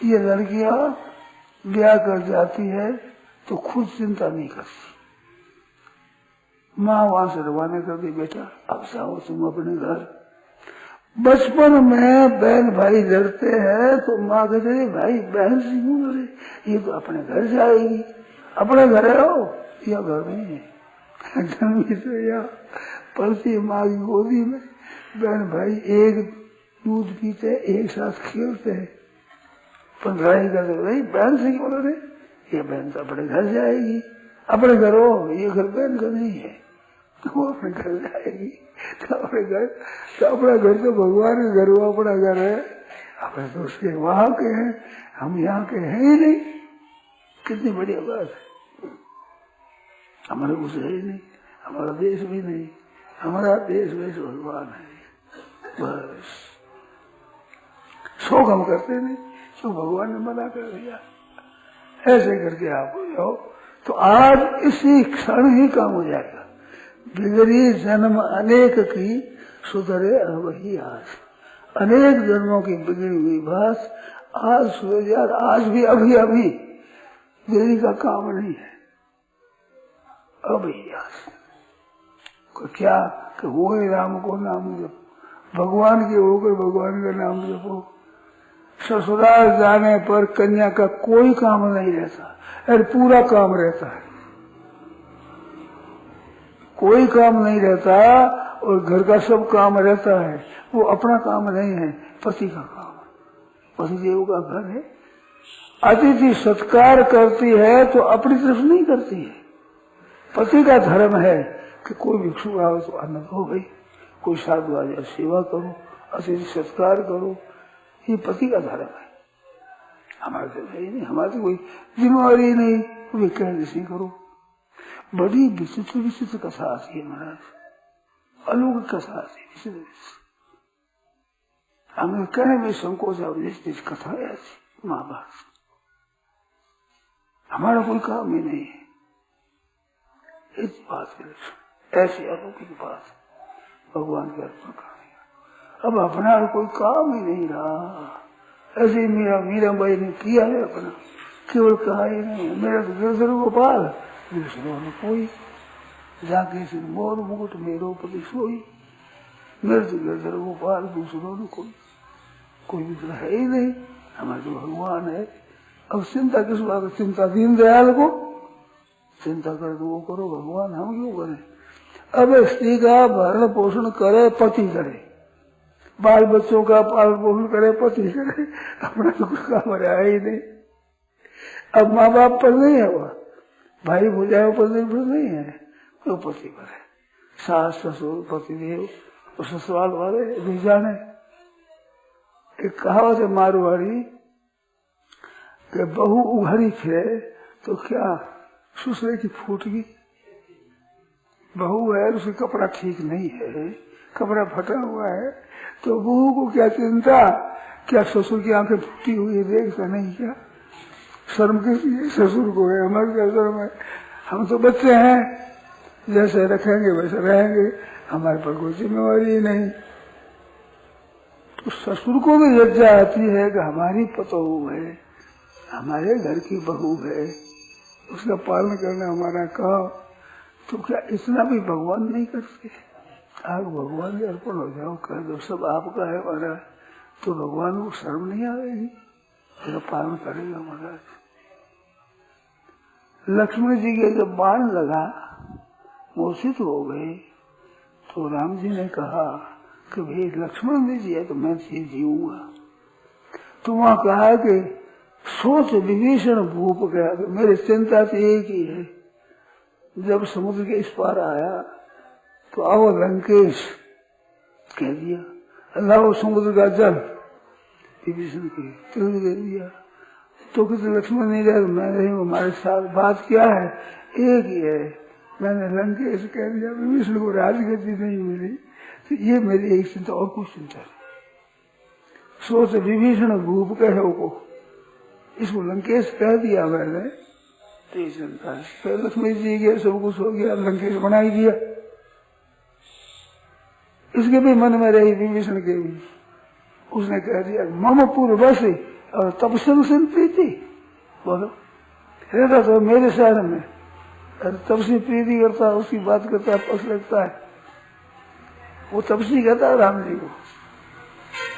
ये लड़कियां ब्याह कर जाती है तो खुद चिंता नहीं करती, माँ वहां से रवाना कर दी, बेटा अब जाओ तुम अपने घर। बचपन में बहन भाई लड़ते हैं तो माँ कहते भाई बहन से क्यों लड़े, ये तो अपने घर जाएगी, अपने घर है हो या घर नहीं है। जन्मी से या पलती माँ की गोदी में बहन भाई एक दूध पीते, एक साथ खेलते हैं, पर लड़ाई करते भाई बहन से क्यों लड़े, ये बहन तो अपने घर जाएगी, अपने घर हो, ये घर बहन का नहीं है, वो अपने घर जाएगी। तो अपने घर तो भगवान का घर, वो अपना घर है, अपने तो उसके वहां के हैं, हम यहाँ के हैं ही नहीं। कितनी बढ़िया बात है, हमारे कुछ है ही नहीं। हमारा देश भी नहीं, हमारा देश वैसे भगवान है। बस शोक हम करते नहीं, तो भगवान ने मना कर दिया। ऐसे करके आप हो जाओ तो आज इसी क्षण ही काम हो जाएगा। बिगड़ी जन्म अनेक की सुधरे अब ही आज। अनेक जन्मों की बिगड़ी हुई बात आज सुधर जाए। आज भी अभी अभी देरी का काम नहीं है, अभी आज क्या कि वो ही राम को नाम जपो, भगवान के होकर भगवान का नाम जपो। ससुराल जाने पर कन्या का कोई काम नहीं रहता, अरे पूरा काम रहता है। कोई काम नहीं रहता और घर का सब काम रहता है। वो अपना काम नहीं है, पति का काम है, पतिदेव का घर है। अतिथि सत्कार करती है तो अपनी तरफ नहीं करती है। पति का धर्म है कि कोई भिक्षु आवे तो अन्न दो भाई, कोई साधु आ जाए सेवा करो, अतिथि सत्कार करो, ये पति का धर्म है। हमारे तो नहीं, हमारे तो कोई जिम्मेवारी नहीं, कोई कह नहीं करो। बड़ी विचित्र विचित्र कथा आती है महाराज, अलौकिक कथा आती है, विचित्र विचित्र। हमें कहने में संकोच है, कथा है ऐसी महाभारत। हमारा कोई काम ही नहीं है इस बात के, ऐसी अलौकिक बात भगवान के अर्पण करनी। अब अपना कोई काम ही नहीं रहा। ऐसे मीरा बाई ने किया है अपना, केवल कहा ही नहीं मेरा तो गिरधर गोपाल, दूसरों ने कोई जाके सिर मोर मुकुट मेरो पति सोई। मेरे तो गिरधर गोपाल, दूसरों ने कोई दूसरा है ही नहीं। हमारे तो भगवान है। अब चिंता किस बात, चिंता दीन दयाल को चिंता करे तो वो करो, भगवान हम क्यों करें। अब स्त्री का भरण पोषण करे पति करे, बाल बच्चों का पालन पोषण करे पति करे, अपना तो कुछ काम रहा ही नहीं। अब माँ बाप पर नहीं है, वह भाई भुजाओ पर निर्भर नहीं है, तो पति पर है। सास ससुर पतिदेव और ससुराल वाले भी जाने। एक कहावत है मारवाड़ी कि बहू उघारी फिरे तो क्या ससुरे की फूट गई। बहू है, उसका कपड़ा ठीक नहीं है, कपड़ा फटा हुआ है, तो बहू को क्या चिंता, क्या ससुर की आंखें फूटी हुई है देखता नहीं क्या। शर्म किसी ससुर को है, हमारे क्या शर्म है। हम तो बच्चे हैं, जैसे रखेंगे वैसे रहेंगे, हमारे पर कोई जिम्मेवारी ही नहीं। तो ससुर को भी लज्जा आती है कि हमारी पतोहू है, हमारे घर की बहू है, उसका पालन करना हमारा काम। तो क्या इतना भी भगवान नहीं करते। आप भगवान के अर्पण हो जाओ, कह दो सब आपका है हमारा, तो भगवान को शर्म नहीं आएगी, उसका पालन करेगा महाराज। लक्ष्मण जी के जब बाण लगा मूर्छित हो गए तो राम जी ने कहा कि भाई लक्ष्मण जी जिए तो मैं जीऊंगा। तो वहां कहा कि सोच विभीषण भूप गया, तो मेरी चिंता तो एक ही है, जब समुद्र के इस पार आया तो आओ लंकेश कह दिया, अल्लाह समुद्र का जल विभीषण के तिल दे दिया। तो किसी लक्ष्मण नहीं रहे, मैं नहीं, हमारे साथ बात क्या है, एक ही है, मैंने लंकेश कह दिया, विभीषण को राजगति नहीं मिली। तो ये मेरी एक चिंता, और कुछ चिंता नहीं। सोच विभीषण भूप कहो को, इसको लंकेश कह दिया मैंने, तो ये चिंता है। फिर लक्ष्मी जी गए, सब कुछ हो गया, लंकेश बना ही दिया। इसके भी मन में रही, विभीषण के भी, उसने कह दिया मम पूर्वशी और तपस्या प्रीति, बोलो रहता तो मेरे शहर में, तपसी प्रीति करता, उसकी बात करता, पस लगता है। वो तपसी कहता है राम जी को,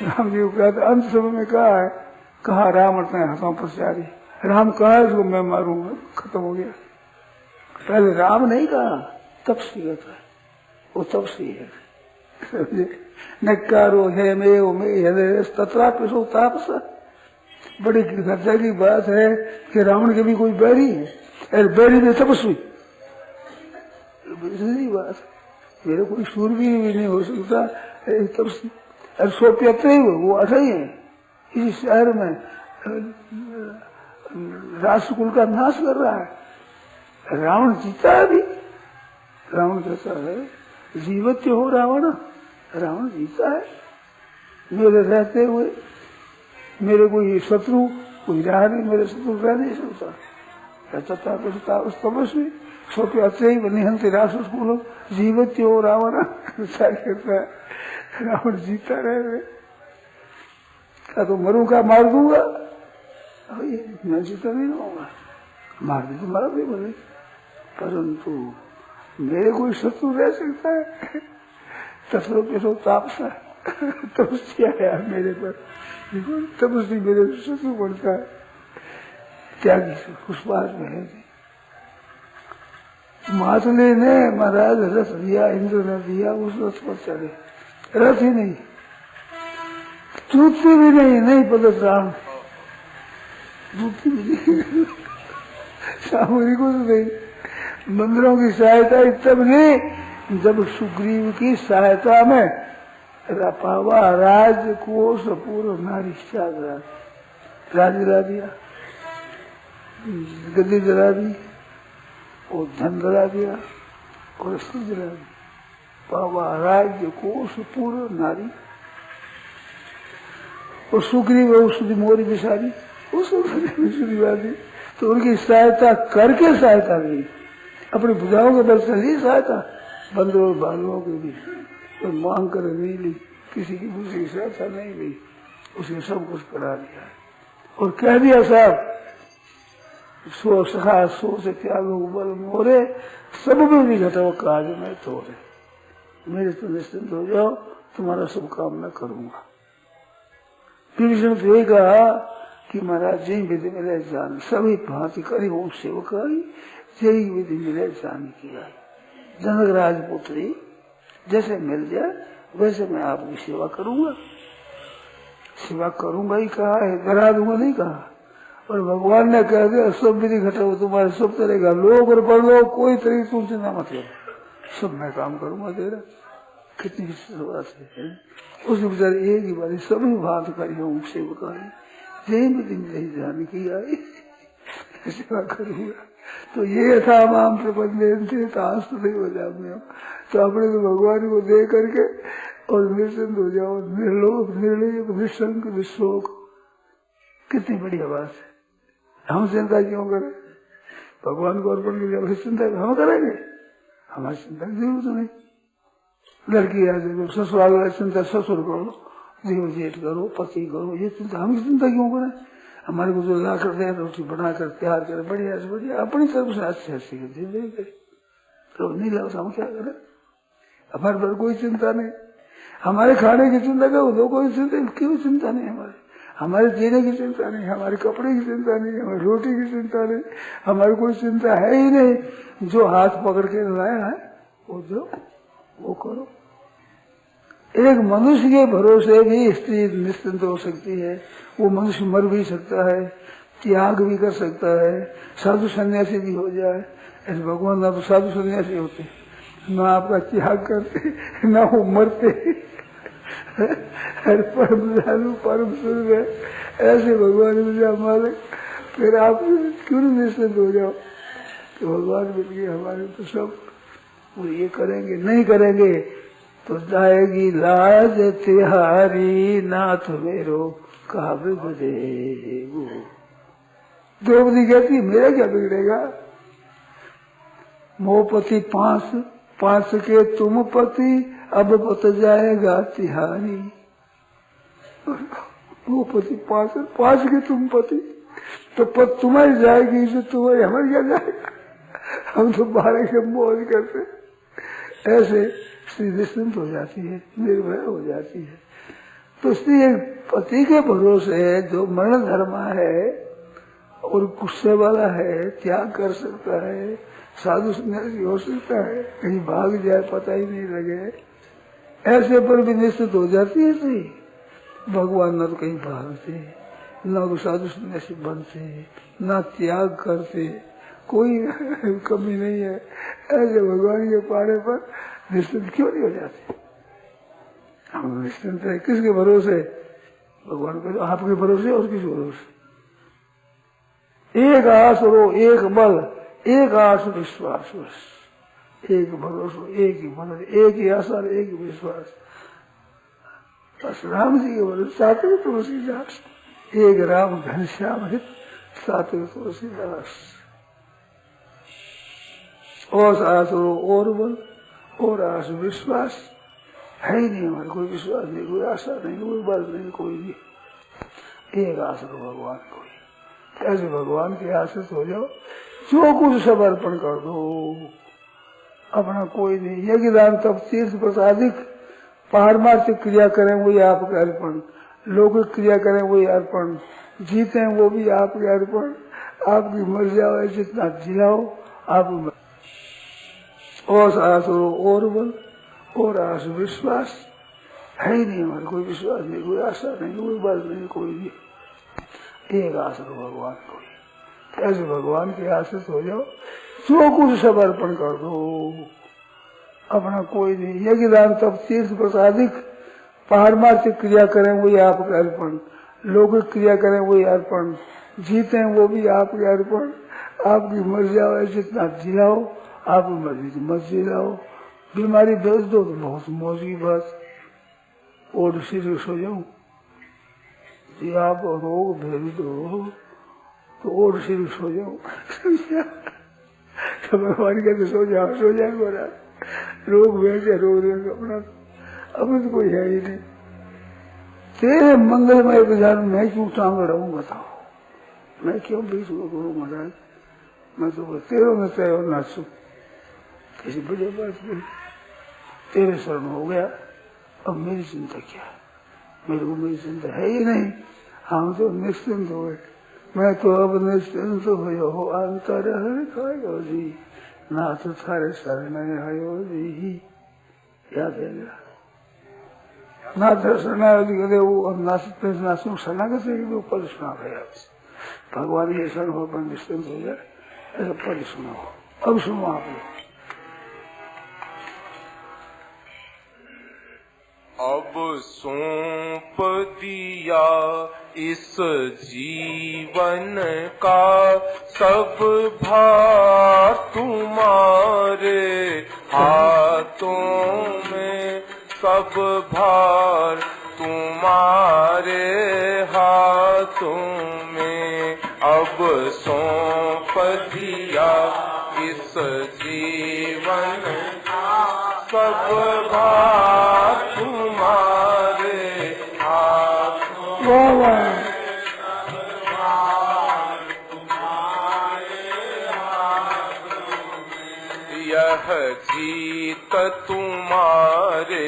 राम जी को कहता, अंत समय में कहा है, कहा राम अपने हाथों पर जारी, राम कहा इसको मैं मारूंगा, खत्म हो गया। पहले राम नहीं कहा, तपसी कहता है, वो तपसी है। नकारो है में तत्रा पिछो तापस। बड़ी गज्जा की बात है कि रावण के भी कोई बैरी है, अरे बैरी में तपस्वी, बात मेरे कोई सूरवीर भी नहीं हो सकता तपस्वी। अरे सोप्यते वो अठई है, इस शहर में राष्ट्रकुल का नाश कर रहा है। रावण जीता है अभी, रावण कहता है जीवत्य हो रावण, रावण जीता है मेरे रहते हुए, मेरे कोई शत्रु कोई रहा नहीं, मेरे शत्रु रह नहीं सकता। कहता तपस्वी सोपे अत्यय निहंते राक्षस बोलो जीवत्य हो रावण। कहता है रावण जीता रहे, क्या तो मरूं का मार दूंगा, मैं जीता नहीं रहूंगा, मार दी तो मारा भी बोले, परंतु मेरे कोई शत्रु रह सकता है। तत्व के सो तापसा तपस्या है मेरे पर, तपस्वी मेरे शत्रु पड़ता है, त्यागी उस बात में है। मातले ने महाराज रथ दिया, इंद्र ने दिया, उस रथ पर चढ़े, रथ ही नहीं, जूती भी नहीं पदत राम, जूती भी नहीं, सामग्री कुछ नहीं, मंदिरों की सहायता तब नहीं जब सुग्रीव की सहायता में रपावा राज कोष पूर्व नारी राज जला दिया, गद्दी जला दी और धन जला दिया और स्त्री जला दी। पावा राज्य कोष पूर्व नारी और सुग्रीव औषधि मोरी बिसारी दी, तो उनकी सहायता करके सहायता ली, अपनी भुजाओं के बल से ली सहायता, बंदरों बालुओं की भी तो मांग कर नहीं ली, किसी की दूसरी सहायता नहीं ली, उसे सब कुछ करा दिया और कह दिया साहब सो सखा सो से त्यागो बल मोरे, सब भी घटो काज में तोरे, मेरे तो निश्चिंत हो जाओ, तुम्हारा सब काम मैं करूंगा। विभीषण तो यही कहा कि महाराज जय विधि मिले जान, सभी भांति करी ओम सेवकाई, जय विधि मिले जान की आई। जनक राजपुत्री जैसे मिल जाए वैसे मैं आपकी सेवा करूंगा, सेवा करूंगा ही कहा है, डरा दूंगा नहीं कहा। और भगवान ने कह दिया सब विधि घटाओ तुम्हारे सब चलेगा, लोग और पढ़ लो कोई तरीके तुम चिंता मत लो, सब मैं काम करूंगा तेरा। कितनी बात है, उस बेचारे एक ही बात सभी बात करी हूँ सेवकाई, जय विधि नहीं जान की आई, सेवा करूंगा। तो ये था माम प्रबंधन थे तो अपने तो भगवान को दे करके और निश्चिंत हो जाओ, निर्लोभ निर्लेप निशंक निशोक। कितनी बढ़िया बात है, हम चिंता क्यों करें, भगवान को अर्पण की जब चिंता हम करेंगे, हमारी चिंता की जरूरत नहीं। लड़की है ससुराल वाला चिंता ससुर करो, जीव जेठ करो, पति करो, ये चिंता हम चिंता क्यों करें। हमारे को जो ला कर दे रोटी बनाकर तैयार करे बढ़िया से बढ़िया, अपनी तरफ से अच्छी अच्छी दे तो नहीं लगा हम क्या करें, हमारे पर कोई चिंता नहीं। हमारे खाने की चिंता करो, कोई चिंता क्यों चिंता नहीं, हमारे जीने की चिंता नहीं, हमारे कपड़े की चिंता नहीं, हमारी रोटी की चिंता नहीं, हमारी कोई चिंता है ही नहीं। जो हाथ पकड़ के लाया है वो जो वो करो। एक मनुष्य के भरोसे भी स्त्री निश्चिंत हो सकती है, वो मनुष्य मर भी सकता है, त्याग भी कर सकता है, साधु सन्यासी भी हो जाए। ऐसे भगवान ना तो साधु सन्यासी होते, ना आपका त्याग करते, ना वो मरते, हर परम साधु परम सूर्य है। ऐसे भगवान मिल जाए मालिक, फिर आप क्यों निश्चिंत हो जाओ कि भगवान मिल गए हमारे, तो सब वो ये करेंगे, नहीं करेंगे तो जाएगी लाज तिहारी, नाथ मेरो काव्य बजे। द्रौपदी कहती मेरा क्या बिगड़ेगा, मोपति पांच के तुम पति, अब बत जाएगा तिहारी। मोपति पांच के तुम पति, तो पत तुम्हारी जाएगी, तो तुम्हारी हमारी क्या जाएगा, हम तो 12 के मौज करते। ऐसे स्त्री निश्चिंत हो जाती है, निर्भय हो जाती है। तो स्त्री एक पति के भरोसे है, जो मरण धर्म है और गुस्से वाला है, त्याग कर सकता है, साधु सन्यासी हो सकता है, कहीं भाग जाए पता ही नहीं लगे, ऐसे पर भी निश्चित हो जाती है स्त्री। भगवान न तो कहीं भागते, न तो साधु सन्यासी बनते, न त्याग करते, कोई कमी नहीं है। ऐसे भगवान के पारे पर निश्चिंत क्यों नहीं हो जाते। हम निश्चिंत है किसके भरोसे, भगवान के, आपके भरोसे और किस भरोसे। एक आस रो, एक बल, एक आस विश्वास, बस एक भरोसा, एक ही मदद, एक ही आशा, एक ही विश्वास। बस राम जी के बोले सात्विक तुलसीदास, एक राम घनश्याम हित सात्विक तुलसीदास। और आस और बल और आस विश्वास है ही नहीं हमारे, कोई विश्वास नहीं, कोई आशा नहीं, कोई बल नहीं, कोई नहीं। एक आशा तो भगवान कोई, ऐसे भगवान के आश्रित हो जाओ, जो कुछ सब अर्पण कर दो, अपना कोई नहीं। यज्ञ दान तप तीर्थ प्रसादिक पारमार्थिक क्रिया करें वही आपके अर्पण, लौकिक क्रिया करें वही अर्पण, जीते वो भी आपके अर्पण, आपकी मर्जी आए जितना जिलाओ आप। और आस और बल और आस विश्वास है ही नहीं हमारे, कोई विश्वास नहीं, कोई आशा नहीं, कोई बल नहीं, कोई नहीं। एक आशा तो भगवान कोई, ऐसे भगवान के आश्रित हो जाओ, जो कुछ सब अर्पण कर दो, अपना कोई नहीं। यज्ञ दान तप तीर्थ प्रसादिक पारमार्थिक क्रिया करें वही आपके अर्पण, लौकिक क्रिया करें वही अर्पण, जीते वो भी आपके अर्पण, आपकी मर्जी आए जितना जिलाओ आपकी मर्जी की मत जिलाओ। बीमारी भेज दो तो बहुत मौज की बात, और सीरियस हो जाऊं जी, आप रोग भेज दो तो और सीरियस हो जाऊं तो भगवान कहते सो जाए बोला, रोग भेजे रोग देगा अपना, अब तो कोई है ही नहीं। तेरे मंगलमय विधान में क्यों टांग रहूं बताओ, मैं क्यों बीच में करूं महाराज, मैं तो तेरों में तय और नाचू, किसी बड़े बात नहीं, तेरे शरण हो गया, अब मेरी चिंता क्या है, मेरे को मेरी चिंता है ही नहीं, हम तो निश्चिंत हो गए। मैं तो अब निश्चिंत हो अंतर खायो जी, ना तो थारे शरण आयो जी, याद है ना दर्शन आयो जी, कहते वो अब नासू शरणागत है कि पद सुना गया, भगवान ये शरण हो पर निश्चिंत हो जाए, ऐसा पद सुना हो। अब सुनो आप लोग, अब सौंप दिया इस जीवन का सब भार तुम्हारे हाथों में, सब भार तुम्हारे हाथों में। अब सौंप दिया इस जीवन का सब भार तुम्हारे हाथों में, यह जीत तुम्हारे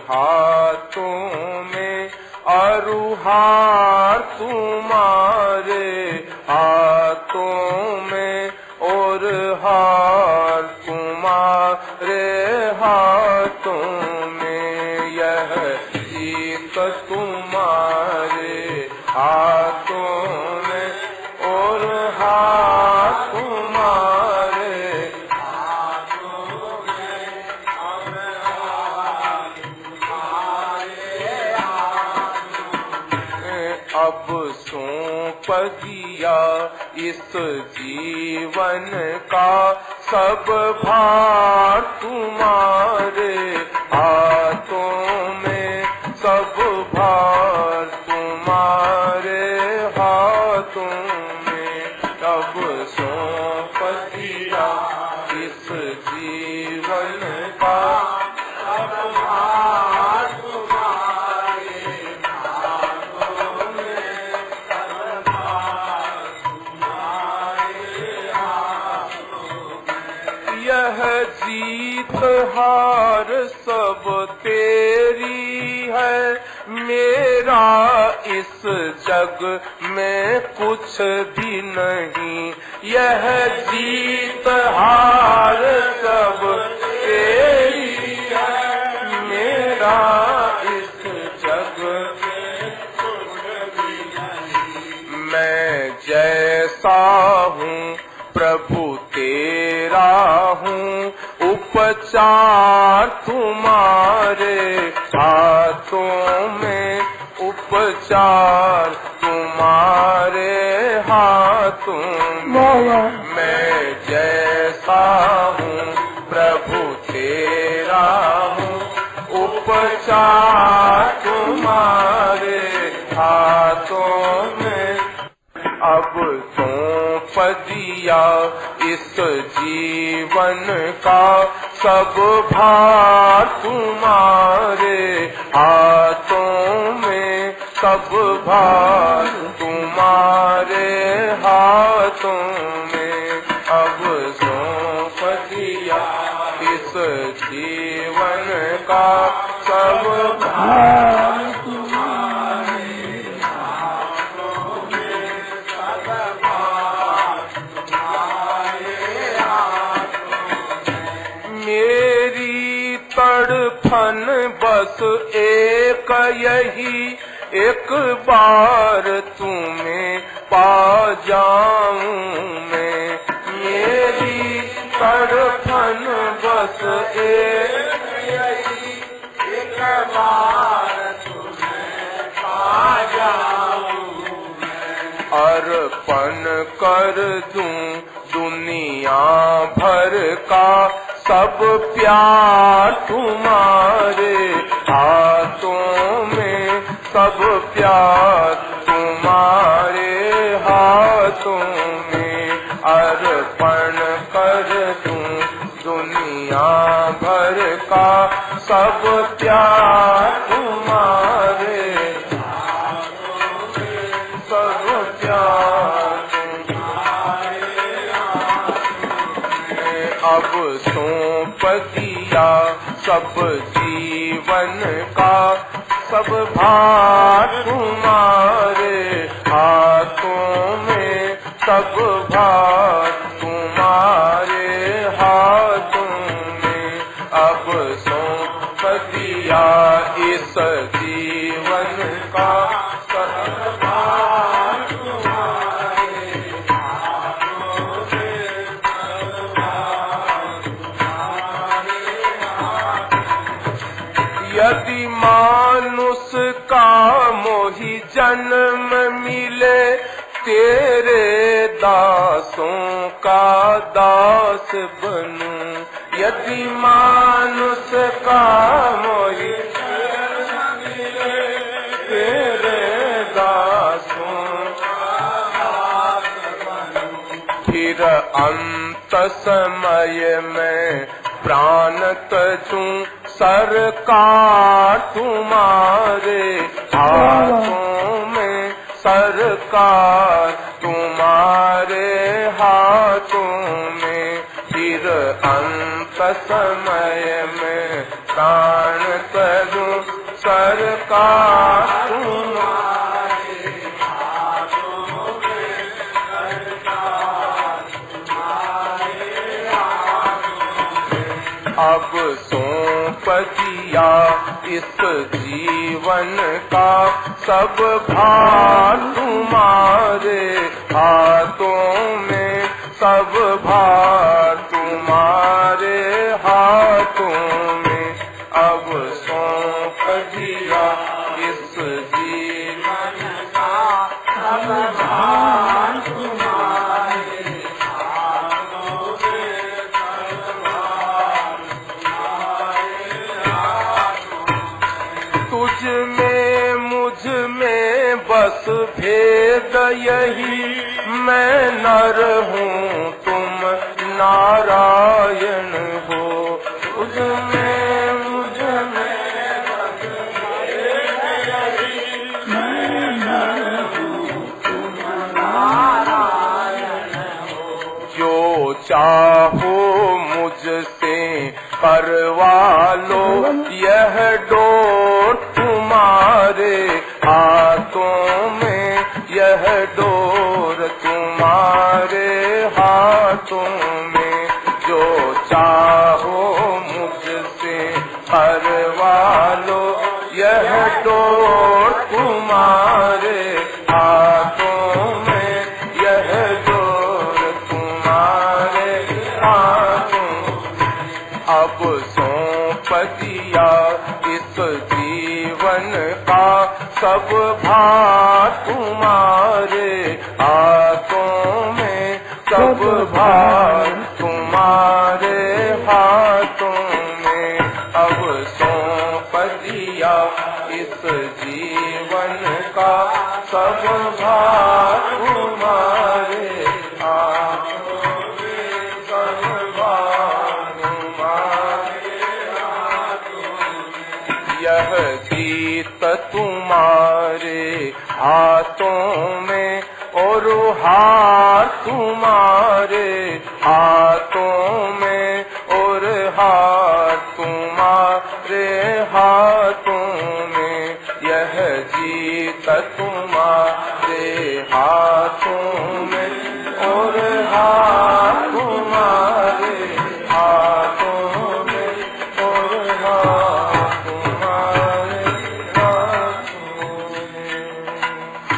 हाथों में, अरुहार तुम्हारे हाथों में, और हार तुम्हारे हाथों में। यह जीत तुम्हारे हाथों में, और हार तुम्हारे हाथों में, अब सौंप दिया इस जीवन का सब भार तुम्हारे हाथों में, सब भार तुम्हारे हाथों में। अब सौंप दिया इस जीवन का सब भार तुम्हारे हाथों में, सब भार तुम्हारे हाथों में। यह जीत हार सब तेरी है, मेरा इस जग में कुछ भी नहीं। यह जीत हार सब तेरी है, मेरा इस जग में कुछ भी नहीं। मैं जैसा हूँ प्रभु तेरा हूँ, उपचार तुम्हारे हाथों में, उपचार तुम्हारे हाथों में। मैं जैसा हूँ प्रभु उपचार तुम्हारे हाथों में। अब सौंप दिया इस जीवन का सब भार तुम्हारे हाथों में, सब भार तुम्हारे हाथों में। अब सौंप दिया इस जीवन का सब भार तुम्हारे हाथों में, सब भार तुम्हारे हाथों में। मेरी तड़फन बस एक यही, एक बार तुम्हें पा जाऊं मैं। मेरी तड़फन बस एक यही, एक बार तुम्हें पा जाऊं मैं। अर्पण कर दूं दुनिया भर का सब प्यार तुम्हारे हाथों में, सब प्यार तुम्हारे हाथों में। अर्पण कर दूं दुनिया भर का सब प्यार तुम्हारे हाथों में, सब प्यार तुम्हारे हाथों में। अब सौंप दिया सब जीवन का सब भार तुम्हारे हाथों में, सब भार तुम्हारे हाथों में। अब सौंप दिया इस जीवन का सब भार तुम्हारे हाथों में, सब भार तुम्हारे हाथों। यदि मानुष का मोहि जन्म मिले, तेरे दासों का दास बनूं। यदि मानुष का मोहि जन्म मिले, तेरे दासों का दास बनूं। फिर अंत समय में प्राण तजूं, सरकार तुम्हारे हाथों में, सरकार तुम्हारे हाथों में। फिर अंत समय में प्राण तजूं, सरकार तुम्हारे हाथों में, सरकार तुम्हारे हाथों में। अब सौंप दिया इस जीवन का सब भार तुम्हारे हाथों में, सब भार तुम्हारे हाथों में। अब सौंप दिया इस जीवन का सब भार तुम्हारे हाथों में, सब भार तुम्हारे हाथों में। तुझ में मुझ में बस भेद यही, मैं नर हूँ तुम नारायण हो। तुझ में मुझ में बस भेद यही, मैं नर हूँ तुम नारायण हो। जो चाहो मुझसे करवा लो, यह डोर तुम्हारे हाथों में, यह डोर तुम्हारे हाथों में। जो चाहो मुझसे करवा लो, यह डोर तुम्हारे हाथों में, यह डोर तुम्हारे हाथों में। अब सौंप दिया इस जीवन का सब भार तुम्हारे हाथों में, सब भार तुम्हारे हाथों में। अब सौंप हाथों में और हार तुम्हारे हाथों में और हार तुम्हारे हाथों में, यह जीत तुम्हारे हाथों में और हार तुम्हारे हाथों में और हार तुम्हारे हाथों में।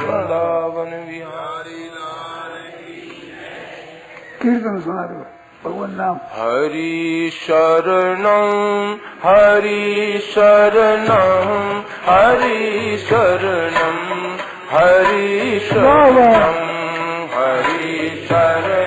वृंदावन बिहारी लाल कीर्तन सुना दो भगवान नाम। हरि शरणं हरि शरणं हरि शरणं हरि शरणं हरि शरणं